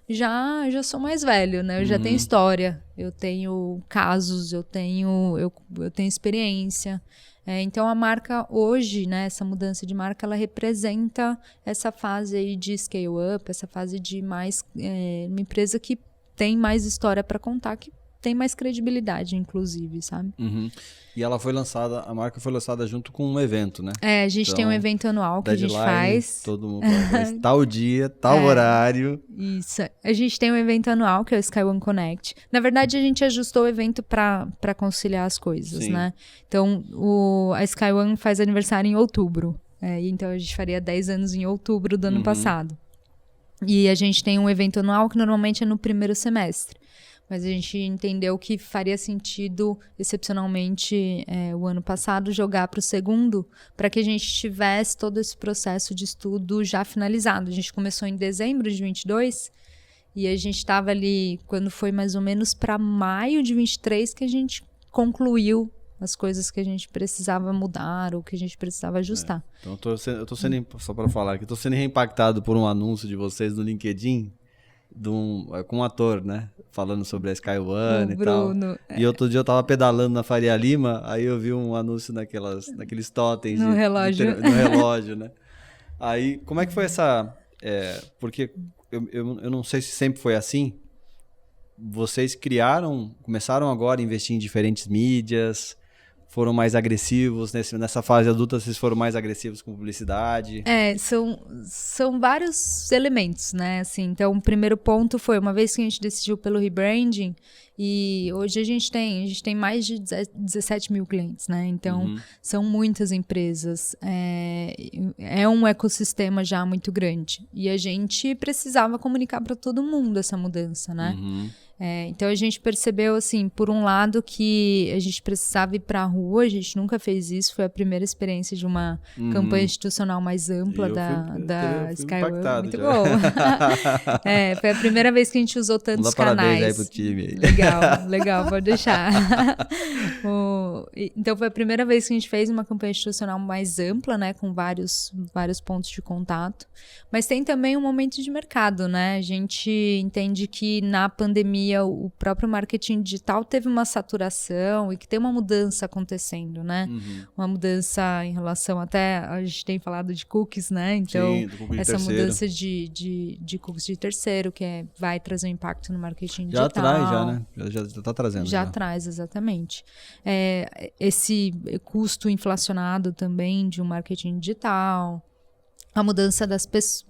já sou mais velho, né? Eu já tenho história, eu tenho casos, eu tenho experiência. Então, a marca hoje, né, essa mudança de marca, ela representa essa fase aí de scale-up, essa fase de mais uma empresa que tem mais história para contar, que tem mais credibilidade, inclusive, sabe? E ela a marca foi lançada junto com um evento, né? A gente tem um evento anual que a gente faz. Todo mundo tal dia, tal horário. Isso. A gente tem um evento anual, que é o Sky One Connect. Na verdade, a gente ajustou o evento para conciliar as coisas, né? Então, a Sky One faz aniversário em outubro. Então, a gente faria 10 anos em outubro do ano passado. E a gente tem um evento anual que normalmente é no primeiro semestre. Mas a gente entendeu que faria sentido, excepcionalmente, o ano passado, jogar para o segundo, para que a gente tivesse todo esse processo de estudo já finalizado. A gente começou em dezembro de 22 e a gente estava ali, quando foi mais ou menos para maio de 23, que a gente concluiu as coisas que a gente precisava mudar ou que a gente precisava ajustar. Então, eu tô sendo, só para falar aqui, tô sendo impactado por um anúncio de vocês no LinkedIn, com um ator, né? Falando sobre a Sky One e Bruno, tal. E outro dia eu tava pedalando na Faria Lima, aí eu vi um anúncio naqueles totens no relógio. No relógio, né? Aí, como é que foi essa... porque eu não sei se sempre foi assim. Vocês começaram agora a investir em diferentes mídias, foram mais agressivos nessa fase adulta, vocês foram mais agressivos com publicidade? São vários elementos, né? Assim, então, o primeiro ponto foi, uma vez que a gente decidiu pelo rebranding, e hoje a gente tem mais de 17 mil clientes, né? Então, são muitas empresas. É um ecossistema já muito grande. E a gente precisava comunicar para todo mundo essa mudança, né? Então a gente percebeu, assim, por um lado que a gente precisava ir para a rua, a gente nunca fez isso, foi a primeira experiência de uma campanha institucional mais ampla da Sky One. Muito bom. Foi a primeira vez que a gente usou tantos canais. Parabéns aí pro time. Legal, pode deixar. Então foi a primeira vez que a gente fez uma campanha institucional mais ampla, né, com vários pontos de contato. Mas tem também um momento de mercado, né? A gente entende que na pandemia o próprio marketing digital teve uma saturação e que tem uma mudança acontecendo, né? Uma mudança em relação até, a gente tem falado de cookies, né? Então, sim, essa mudança de cookies de terceiro, que vai trazer um impacto no marketing digital. Já traz, já, né? Já tá trazendo. Já traz, exatamente. Esse custo inflacionado também de um marketing digital, a mudança das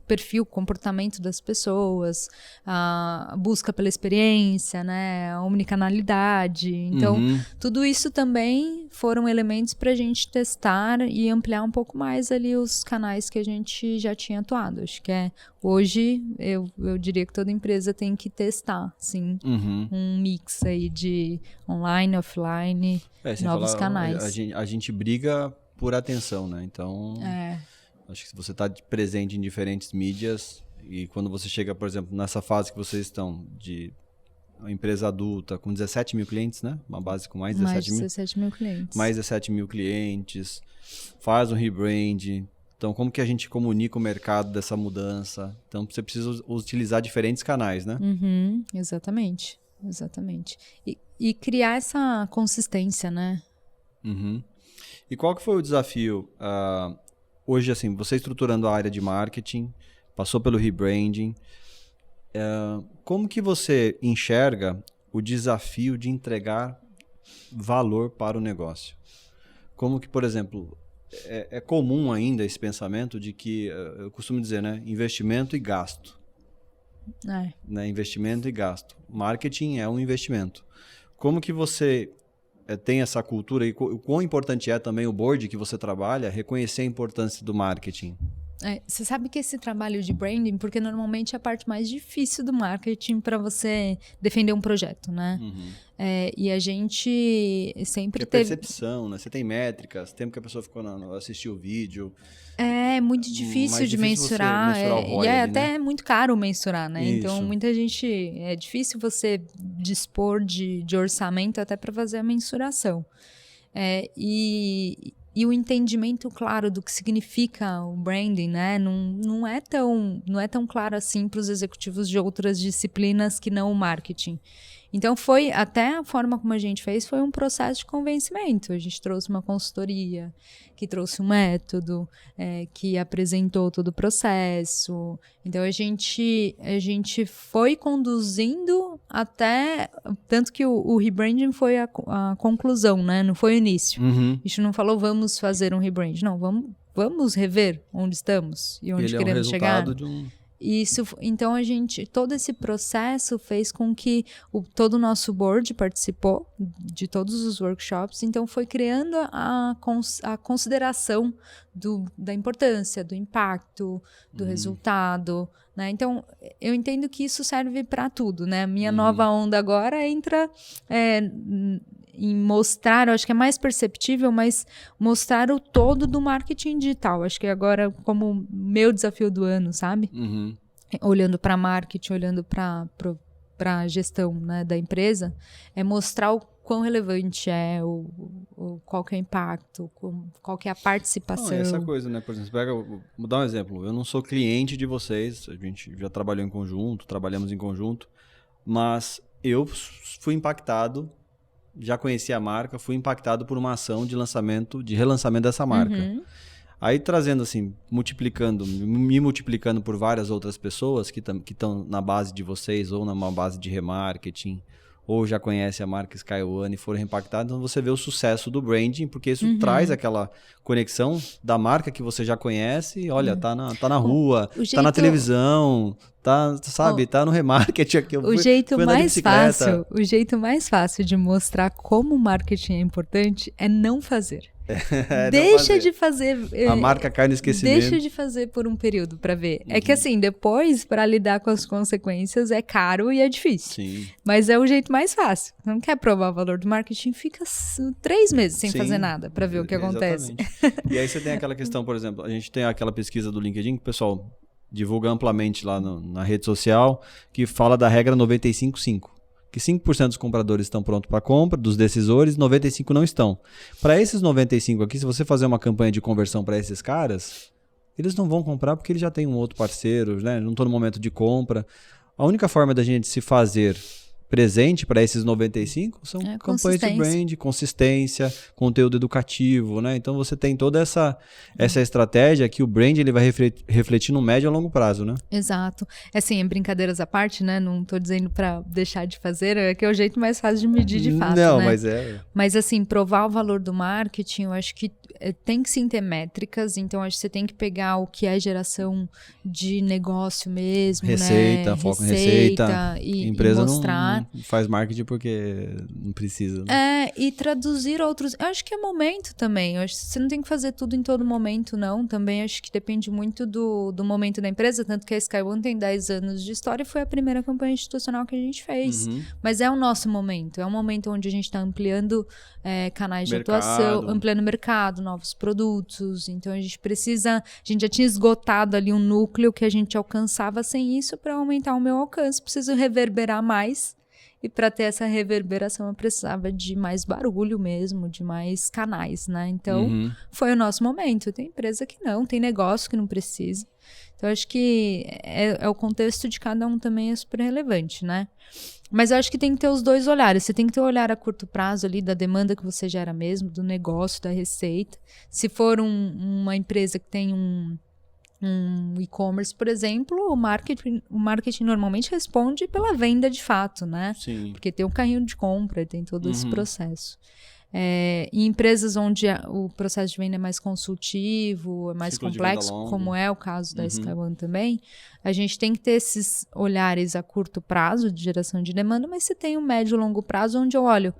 perfil, comportamento das pessoas, a busca pela experiência, né, a omnicanalidade. Então, tudo isso também foram elementos para a gente testar e ampliar um pouco mais ali os canais que a gente já tinha atuado. Acho que hoje, eu diria que toda empresa tem que testar, sim, um mix aí de online, offline, novos canais. A gente briga por atenção, né? Então... Acho que se você está presente em diferentes mídias e quando você chega, por exemplo, nessa fase que vocês estão de uma empresa adulta com 17 mil clientes, né? Uma base com mais de 17 mil clientes. Mais 17 mil clientes, faz um rebrand. Então, como que a gente comunica o mercado dessa mudança? Então, você precisa utilizar diferentes canais, né? Exatamente. E criar essa consistência, né? E qual que foi o desafio... Hoje, assim, você estruturando a área de marketing, passou pelo rebranding, como que você enxerga o desafio de entregar valor para o negócio? Como que, por exemplo, é comum ainda esse pensamento de que, eu costumo dizer, né, investimento e gasto. Né, investimento e gasto. Marketing é um investimento. Como que você... tem essa cultura e o quão importante é também o board que você trabalha, reconhecer a importância do marketing? Você sabe que esse trabalho de branding, porque normalmente é a parte mais difícil do marketing para você defender um projeto, né? E a gente sempre teve... percepção, né? Você tem métricas, tempo que a pessoa ficou assistiu o vídeo. É muito difícil de mensurar. ROI e ali, até né? muito caro mensurar, né? Isso. Então, muita gente... É difícil você dispor de orçamento até para fazer a mensuração. E o entendimento claro do que significa o branding, né? Não é tão claro assim para os executivos de outras disciplinas que não o marketing. Então, até a forma como a gente fez foi um processo de convencimento. A gente trouxe uma consultoria, que trouxe um método, que apresentou todo o processo. Então, a gente foi conduzindo até... Tanto que o rebranding foi a conclusão, né? Não foi o início. A gente não falou, vamos fazer um rebranding. Não, vamos rever onde estamos e onde queremos chegar. Então, todo esse processo fez com que todo o nosso board participou de todos os workshops, então foi criando a consideração da importância, do impacto, do resultado, né? Então, eu entendo que isso serve para tudo, né? Minha nova onda agora entra em mostrar, eu acho que é mais perceptível, mas mostrar o todo do marketing digital. Acho que agora, como meu desafio do ano, sabe? Olhando para marketing, olhando para a gestão, né, da empresa, é mostrar o quão relevante é, qual que é o impacto, qual que é a participação. Não, é essa coisa, né? Por exemplo, vou dar um exemplo. Eu não sou cliente de vocês, a gente já trabalhou em conjunto, trabalhamos em conjunto, mas eu fui impactado, já conheci a marca, fui impactado por uma ação de relançamento dessa marca. Aí trazendo assim, me multiplicando por várias outras pessoas que estão na base de vocês ou numa base de remarketing, ou já conhece a marca Sky One e foram impactados, então você vê o sucesso do branding, porque isso traz aquela conexão da marca que você já conhece, olha, tá na rua, tá na televisão, tá, sabe, tá no remarketing aqui. O jeito mais fácil de mostrar como o marketing é importante é não fazer. Deixa de fazer. A marca cai no esquecimento. Deixa de fazer por um período para ver. É que assim, depois, para lidar com as consequências, é caro e é difícil. Sim. Mas é o jeito mais fácil. Não quer provar o valor do marketing, fica 3 meses sem fazer nada para ver o que acontece. E aí você tem aquela questão, por exemplo, a gente tem aquela pesquisa do LinkedIn que o pessoal divulga amplamente lá na rede social, que fala da regra 95-5. Que 5% dos compradores estão prontos para compra, dos decisores, 95% não estão. Para esses 95% aqui, se você fazer uma campanha de conversão para esses caras, eles não vão comprar porque eles já têm um outro parceiro, né? Não estão no momento de compra. A única forma da gente se fazer presente para esses 95% são campanhas de brand, consistência, conteúdo educativo, né? Então você tem toda essa estratégia que o brand ele vai refletir no médio e longo prazo, né? Exato. Assim, brincadeiras à parte, né? Não tô dizendo para deixar de fazer, é que é o jeito mais fácil de medir de fato, não, né? Mas é. Mas assim, provar o valor do marketing, eu acho que tem que sim ter métricas, então acho que você tem que pegar o que é geração de negócio mesmo, receita, né? Foco em receita. E empresa mostrar. Não faz marketing porque não precisa. Né? E traduzir outros. Eu acho que é momento também. Eu acho que você não tem que fazer tudo em todo momento, não. Também acho que depende muito do momento da empresa. Tanto que a Sky One tem 10 anos de história e foi a primeira campanha institucional que a gente fez. Mas é o nosso momento. É um momento onde a gente está ampliando canais de atuação, ampliando o mercado, novos produtos. Então a gente precisa. A gente já tinha esgotado ali um núcleo que a gente alcançava sem isso. Para aumentar o meu alcance, preciso reverberar mais. E para ter essa reverberação, eu precisava de mais barulho mesmo, de mais canais, né? Então, foi o nosso momento. Tem empresa que não, tem negócio que não precisa. Então, acho que o contexto de cada um também é super relevante, né? Mas eu acho que tem que ter os dois olhares. Você tem que ter o olhar a curto prazo ali da demanda que você gera mesmo, do negócio, da receita. Se for uma empresa que tem um e-commerce, por exemplo, o marketing normalmente responde pela venda de fato, né? Sim. Porque tem um carrinho de compra, tem todo esse processo. Em empresas onde o processo de venda é mais consultivo, é mais complexo, como é o caso da Sky One também, a gente tem que ter esses olhares a curto prazo de geração de demanda, mas você tem um médio e longo prazo onde eu olho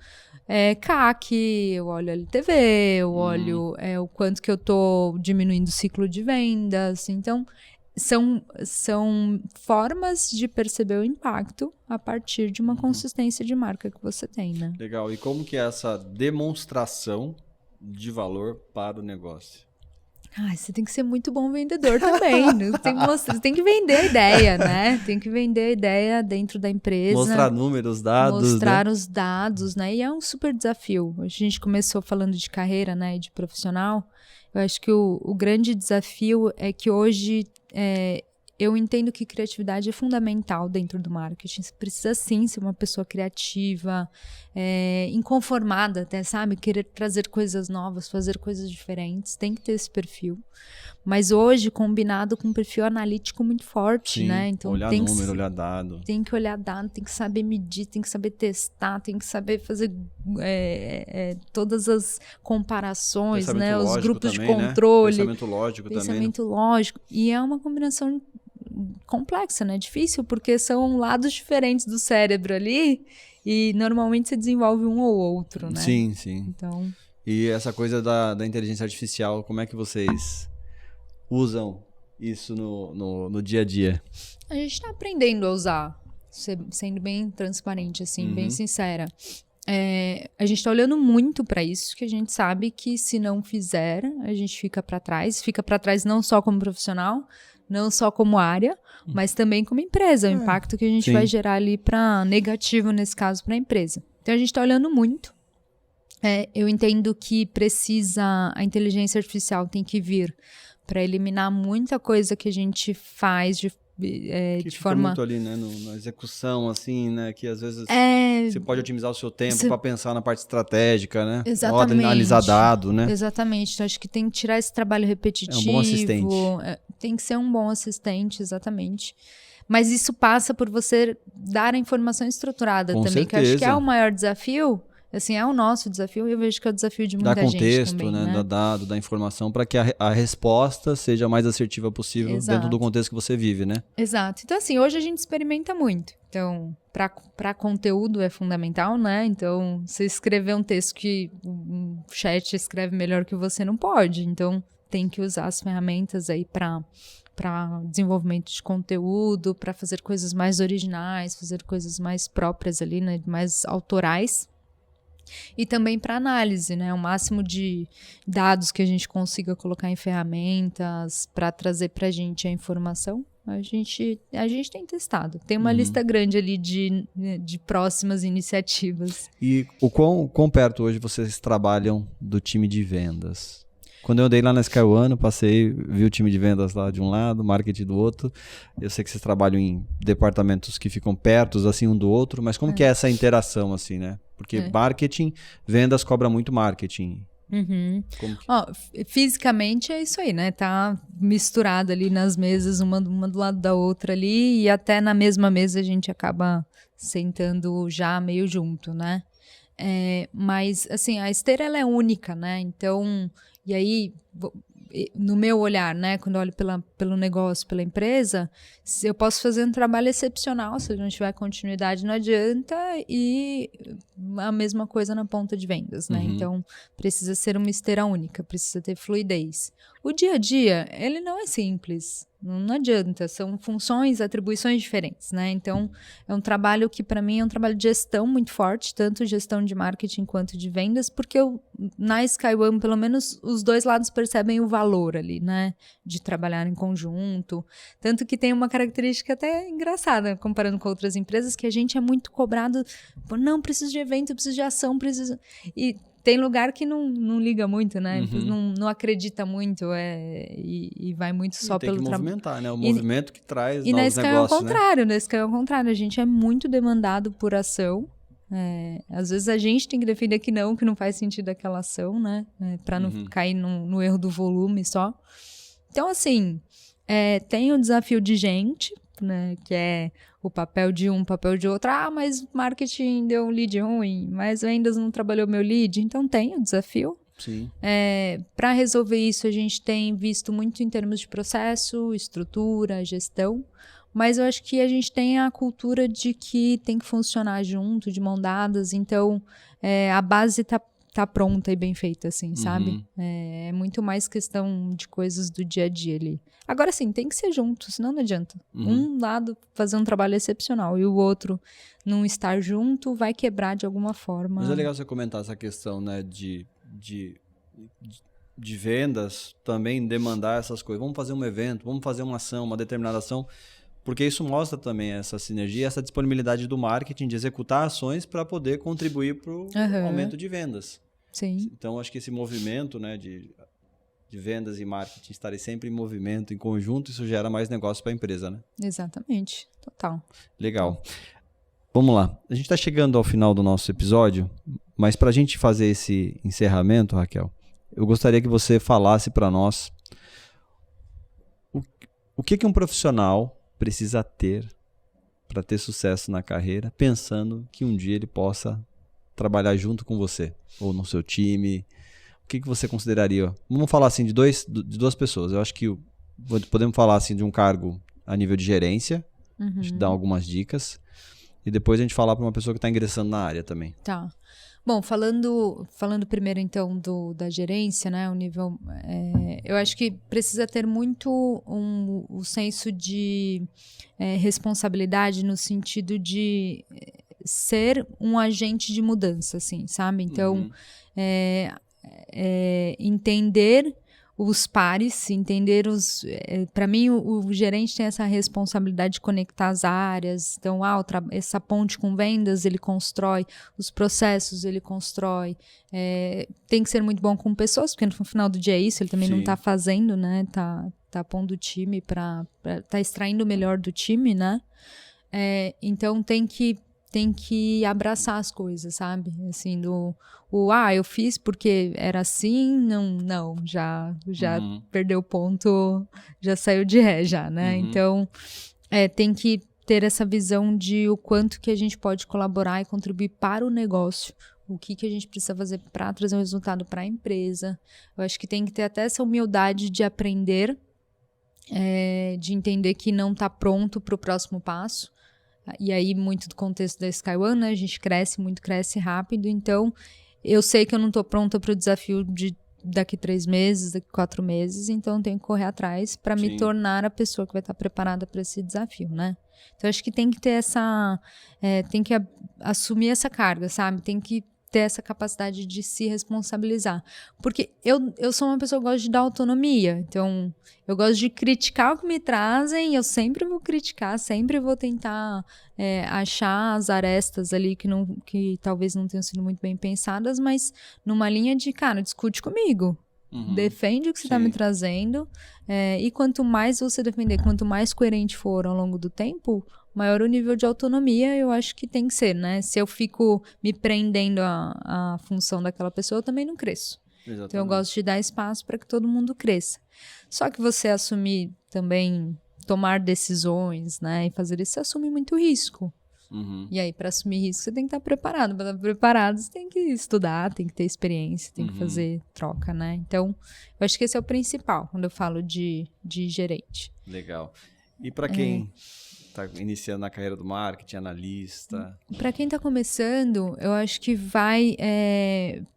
CAC, eu olho LTV, eu olho o quanto que eu estou diminuindo o ciclo de vendas. Então, são formas de perceber o impacto a partir de uma consistência de marca que você tem, né? Legal. E como que é essa demonstração de valor para o negócio? Você tem que ser muito bom vendedor também. Você tem que vender a ideia, né? Tem que vender a ideia dentro da empresa. Mostrar números, dados. Mostrar, né? os dados, né? E é um super desafio. A gente começou falando de carreira, né? E de profissional. Eu acho que o grande desafio é que hoje eu entendo que criatividade é fundamental dentro do marketing. Você precisa sim ser uma pessoa criativa, inconformada até, sabe? Querer trazer coisas novas, fazer coisas diferentes. Tem que ter esse perfil. Mas hoje, combinado com um perfil analítico muito forte, sim, né? Então, olhar número, olhar dado. Tem que olhar dado, tem que saber medir, tem que saber testar, tem que saber fazer todas as comparações, né? Os grupos também, de controle. Né? Pensamento lógico também. Pensamento lógico. E é uma combinação complexa, né? Difícil, porque são lados diferentes do cérebro ali e normalmente você desenvolve um ou outro, né? Sim, sim. Então... E essa coisa da inteligência artificial, como é que vocês usam isso no dia a dia? A gente está aprendendo a usar, sendo bem transparente, assim, bem sincera. A gente está olhando muito para isso, que a gente sabe que se não fizer, a gente fica para trás não só como profissional, não só como área, mas também como empresa, o impacto que a gente vai gerar ali para negativo, nesse caso, para a empresa. Então a gente está olhando muito. Eu entendo que a inteligência artificial tem que vir para eliminar muita coisa que a gente faz de forma muito ali, né, na execução, assim, né, que às vezes você pode otimizar o seu tempo para pensar na parte estratégica, né? Exatamente. Analisar dado, né? Exatamente. Então, acho que tem que tirar esse trabalho repetitivo. É um bom assistente. Tem que ser um bom assistente, exatamente. Mas isso passa por você dar a informação estruturada Com também, certeza. que eu acho que é o maior desafio. Assim, é o nosso desafio e eu vejo que é o desafio de muita gente também, Dar contexto, né? dado, da informação, para que a resposta seja a mais assertiva possível dentro do contexto que você vive, né? Exato. Então, assim, hoje a gente experimenta muito. Então, para conteúdo é fundamental, né? Então, você escrever um texto que o chat escreve melhor que você, não pode. Então, tem que usar as ferramentas aí para desenvolvimento de conteúdo, para fazer coisas mais originais, fazer coisas mais próprias ali, né? Mais autorais. E também para análise, né? O máximo de dados que a gente consiga colocar em ferramentas para trazer para a gente a informação, a gente tem testado. Tem uma lista grande ali de próximas iniciativas. E o quão perto hoje vocês trabalham do time de vendas? Quando eu andei lá na Sky One, vi o time de vendas lá de um lado, marketing do outro. Eu sei que vocês trabalham em departamentos que ficam perto, assim, um do outro, mas como que é essa interação, assim, né? Porque marketing, vendas cobra muito marketing. Fisicamente é isso aí, né? Tá misturado ali nas mesas, uma do lado da outra ali, e até na mesma mesa a gente acaba sentando já meio junto, né? Mas, assim, a esteira ela é única, né? Então, e aí, no meu olhar, né? Quando eu olho pelo negócio, pela empresa, eu posso fazer um trabalho excepcional, se não tiver continuidade não adianta, e a mesma coisa na ponta de vendas, né? Então, precisa ser uma esteira única, precisa ter fluidez. O dia a dia, ele não é simples. Não adianta, são funções, atribuições diferentes, né? Então, é um trabalho que, para mim, é um trabalho de gestão muito forte, tanto gestão de marketing quanto de vendas, porque na Sky One, pelo menos, os dois lados percebem o valor ali, né? De trabalhar em conjunto. Tanto que tem uma característica até engraçada, comparando com outras empresas, que a gente é muito cobrado, não, preciso de evento, preciso de ação, preciso... E tem lugar que não liga muito, né? Não acredita muito e vai muito só pelo trabalho. Tem que movimentar, né? O movimento que traz novos negócios, né? E na Sky é o contrário. A gente é muito demandado por ação. Às vezes a gente tem que defender que não faz sentido aquela ação, né? Para não cair no erro do volume só. Então, assim, tem o desafio de gente, né? Que é o papel de um, papel de outro. Mas marketing deu um lead ruim, mas vendas não trabalhou meu lead. Então tem o desafio. Sim. Para resolver isso, a gente tem visto muito em termos de processo, estrutura, gestão. Mas eu acho que a gente tem a cultura de que tem que funcionar junto, de mão dadas. Então, a base tá pronta e bem feita, assim, sabe? É muito mais questão de coisas do dia a dia ali. Agora, sim, tem que ser junto, senão não adianta. Um lado fazer um trabalho excepcional e o outro não estar junto vai quebrar de alguma forma. Mas é legal você comentar essa questão, né, de vendas também demandar essas coisas. Vamos fazer um evento, vamos fazer uma ação, uma determinada ação, porque isso mostra também essa sinergia, essa disponibilidade do marketing de executar ações para poder contribuir para o aumento de vendas. Sim. Então, acho que esse movimento, né, de vendas e marketing estarem sempre em movimento, em conjunto, isso gera mais negócio para a empresa, né? Exatamente. Total. Legal. Vamos lá. A gente está chegando ao final do nosso episódio, mas para a gente fazer esse encerramento, Raquel, eu gostaria que você falasse para nós o que um profissional precisa ter para ter sucesso na carreira, pensando que um dia ele possa trabalhar junto com você, ou no seu time. O que você consideraria? Vamos falar assim de duas pessoas. Eu acho que podemos falar assim de um cargo a nível de gerência, a gente dá algumas dicas, e depois a gente falar para uma pessoa que está ingressando na área também. Tá. Bom, falando primeiro então da gerência, né, o nível, Eu acho que precisa ter muito o senso de responsabilidade no sentido de ser um agente de mudança, assim, sabe? Então, entender os pares, entender os... para mim, o gerente tem essa responsabilidade de conectar as áreas. Então, essa ponte com vendas, ele constrói. Os processos, ele constrói. Tem que ser muito bom com pessoas, porque no final do dia é isso. Ele também não está fazendo, né? Tá pondo o time tá extraindo o melhor do time, né? Então, tem que abraçar as coisas, sabe? Assim, eu fiz porque era assim, não, já perdeu o ponto, já saiu de ré, já, né? Então, tem que ter essa visão de o quanto que a gente pode colaborar e contribuir para o negócio, o que a gente precisa fazer para trazer um resultado para a empresa. Eu acho que tem que ter até essa humildade de aprender, de entender que não está pronto para o próximo passo. E aí, muito do contexto da SkyOne, né? A gente cresce rápido. Então, eu sei que eu não estou pronta para o desafio de daqui 3 meses, daqui 4 meses. Então, eu tenho que correr atrás para me tornar a pessoa que vai estar preparada para esse desafio, né? Então, acho que tem que ter tem que assumir essa carga, sabe? Tem que ter essa capacidade de se responsabilizar. Porque eu sou uma pessoa que gosta de dar autonomia. Então, eu gosto de criticar o que me trazem, eu sempre vou criticar, sempre vou tentar achar as arestas ali que talvez não tenham sido muito bem pensadas, mas numa linha de, cara, discute comigo. Defende o que você está me trazendo. E quanto mais você defender, quanto mais coerente for ao longo do tempo, maior o nível de autonomia, eu acho que tem que ser, né? Se eu fico me prendendo à função daquela pessoa, eu também não cresço. Exatamente. Então, eu gosto de dar espaço para que todo mundo cresça. Só que você assumir também, tomar decisões, né? E fazer isso, você assume muito risco. E aí, para assumir risco, você tem que estar preparado. Para estar preparado, você tem que estudar, tem que ter experiência, tem que fazer troca, né? Então, eu acho que esse é o principal, quando eu falo de gerente. Legal. E para quem está iniciando na carreira do marketing, analista? Para quem está começando, eu acho que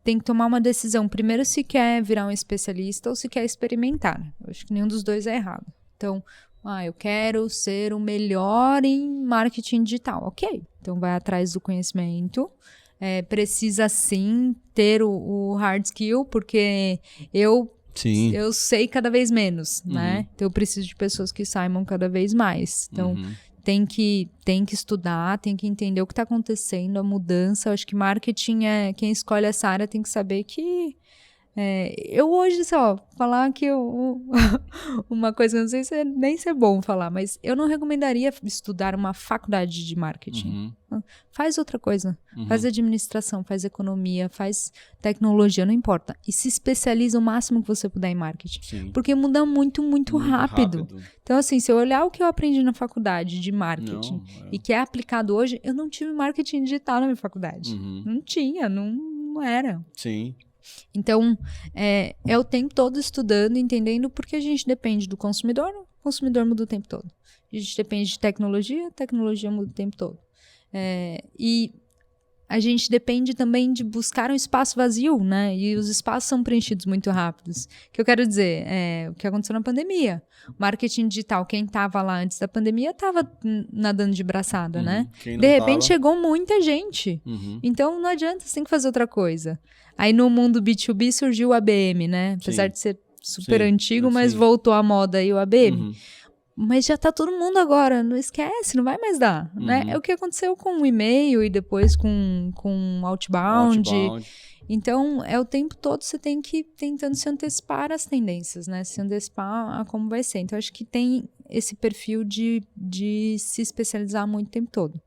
tem que tomar uma decisão. Primeiro, se quer virar um especialista ou se quer experimentar. Eu acho que nenhum dos dois é errado. Então, eu quero ser o melhor em marketing digital. Ok, então vai atrás do conhecimento. Precisa sim ter o hard skill, porque eu sei cada vez menos, né? Então eu preciso de pessoas que saibam cada vez mais. Então tem que estudar, tem que entender o que está acontecendo, a mudança. Eu acho que marketing quem escolhe essa área tem que saber que eu hoje, falar que uma coisa, não sei nem se é bom falar, mas eu não recomendaria estudar uma faculdade de marketing. Faz outra coisa. Faz administração, faz economia, faz tecnologia, não importa. E se especializa o máximo que você puder em marketing. Sim. Porque muda muito, muito rápido. Então, assim, se eu olhar o que eu aprendi na faculdade de marketing e que é aplicado hoje, eu não tive marketing digital na minha faculdade. Não tinha, não era. Sim. Então, é o tempo todo estudando, entendendo porque a gente depende do consumidor, o consumidor muda o tempo todo. A gente depende de tecnologia, a tecnologia muda o tempo todo. E a gente depende também de buscar um espaço vazio, né? E os espaços são preenchidos muito rápidos. O que eu quero dizer, o que aconteceu na pandemia. Marketing digital, quem estava lá antes da pandemia estava nadando de braçada, né? De repente chegou muita gente. Então não adianta, você tem que fazer outra coisa. Aí no mundo B2B surgiu o ABM, né? Apesar de ser super antigo, mas voltou à moda aí o ABM. Mas já tá todo mundo agora, não esquece, não vai mais dar, né? É o que aconteceu com o e-mail e depois com outbound. Então, o tempo todo você tem que ir tentando se antecipar às tendências, né? Se antecipar a como vai ser. Então, acho que tem esse perfil de se especializar muito o tempo todo.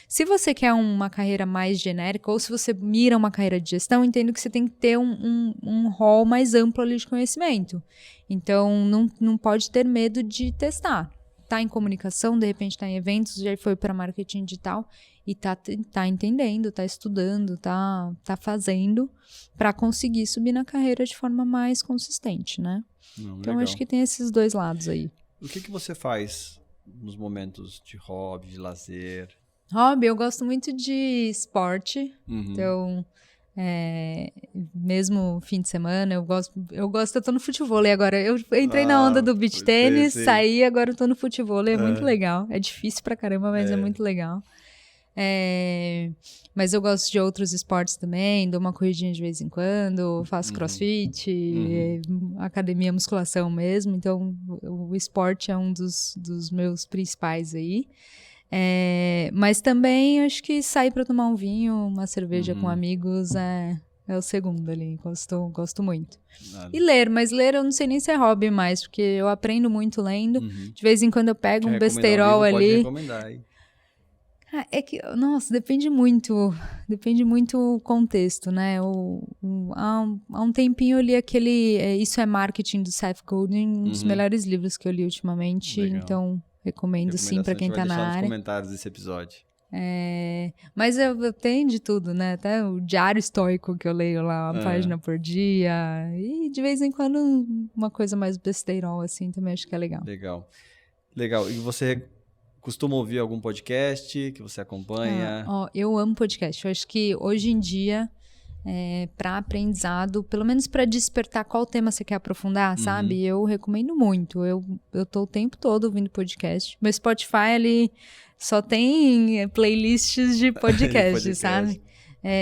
Se você quer uma carreira mais genérica ou se você mira uma carreira de gestão, entendo que você tem que ter um rol mais amplo ali de conhecimento. Então, não pode ter medo de testar. Tá em comunicação, de repente tá em eventos, já foi para marketing digital e tá entendendo, tá estudando, tá fazendo para conseguir subir na carreira de forma mais consistente, né? Então, acho que tem esses dois lados aí. O que você faz nos momentos de hobby, de lazer? Hobby, eu gosto muito de esporte. Então, Mesmo fim de semana, eu tô no futevôlei agora. Eu entrei na onda do beach tênis, saí, agora eu tô no futevôlei, é muito legal. É difícil pra caramba, mas é muito legal. Mas eu gosto de outros esportes também, dou uma corridinha de vez em quando, faço crossfit, academia, musculação mesmo, então o esporte é um dos meus principais aí. Mas também acho que sair para tomar um vinho, uma cerveja com amigos é o segundo ali, gosto muito. E ler, mas ler eu não sei nem se é hobby mais, porque eu aprendo muito lendo, de vez em quando eu pego um besteirol ali. Pode recomendar aí. Nossa, depende muito o contexto, né? Há um tempinho eu li aquele Isso é Marketing, do Seth Godin, um dos melhores livros que eu li ultimamente, então recomendo sim para quem tá na área. Nos comentários desse episódio. Mas eu tenho de tudo, né? Até o diário estoico que eu leio lá, uma página por dia, e de vez em quando uma coisa mais besteirol assim, também acho que é legal. Legal. E você costuma ouvir algum podcast que você acompanha? Eu amo podcast. Eu acho que hoje em dia, para aprendizado, pelo menos para despertar qual tema você quer aprofundar, sabe? Eu recomendo muito. Eu tô o tempo todo ouvindo podcast. Meu Spotify, ele só tem playlists de podcast, sabe?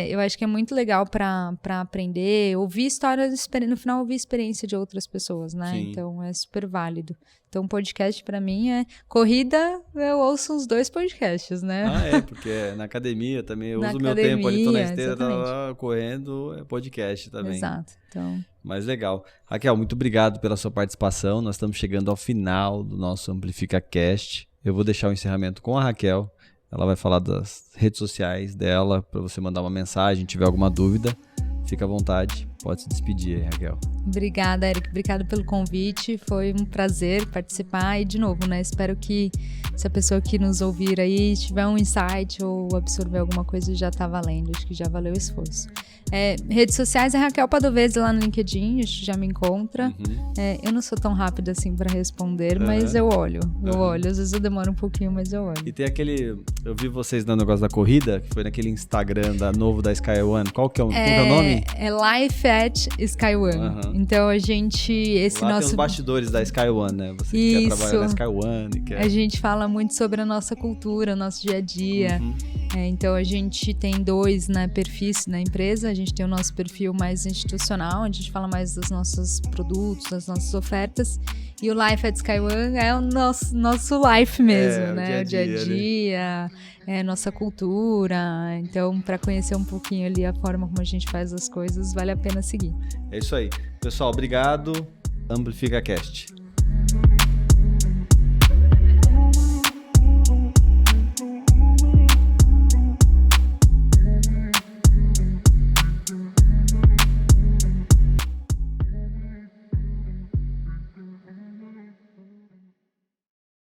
Eu acho que é muito legal para aprender, ouvir histórias, no final ouvir experiência de outras pessoas, né? Sim. Então é super válido. Então podcast para mim é corrida, eu ouço uns 2 podcasts, né? Porque na academia também eu uso o meu tempo ali, tô na esteira, tá lá correndo, é podcast também. Exato. Então... Mas legal. Raquel, muito obrigado pela sua participação. Nós estamos chegando ao final do nosso Amplifica Cast. Eu vou deixar o encerramento com a Raquel. Ela vai falar das redes sociais dela, para você mandar uma mensagem, tiver alguma dúvida. Fica à vontade, pode se despedir aí, Raquel. Obrigada, Eric. Obrigada pelo convite. Foi um prazer participar. E, de novo, né? Espero que se a pessoa que nos ouvir aí tiver um insight ou absorver alguma coisa, já tá valendo. Acho que já valeu o esforço. Redes sociais é Raquel Padovese lá no LinkedIn, acho que já me encontra. Eu não sou tão rápida assim para responder, mas eu olho. Às vezes eu demoro um pouquinho, mas eu olho. E tem eu vi vocês no negócio da corrida, que foi naquele Instagram novo da Sky One. Qual que é o nome? É Life at Sky One. Então a gente, lá tem os bastidores da Sky One, né? Você que quer trabalhar na Sky One. A gente fala muito sobre a nossa cultura, nosso dia a dia. Então a gente tem 2 perfis na empresa. A gente tem o nosso perfil mais institucional, onde a gente fala mais dos nossos produtos, das nossas ofertas. E o Life at Sky One é o nosso life mesmo, né? O dia a dia, nossa cultura. Então, para conhecer um pouquinho ali a forma como a gente faz as coisas, vale a pena seguir. É isso aí. Pessoal, obrigado. Amplifica Cast.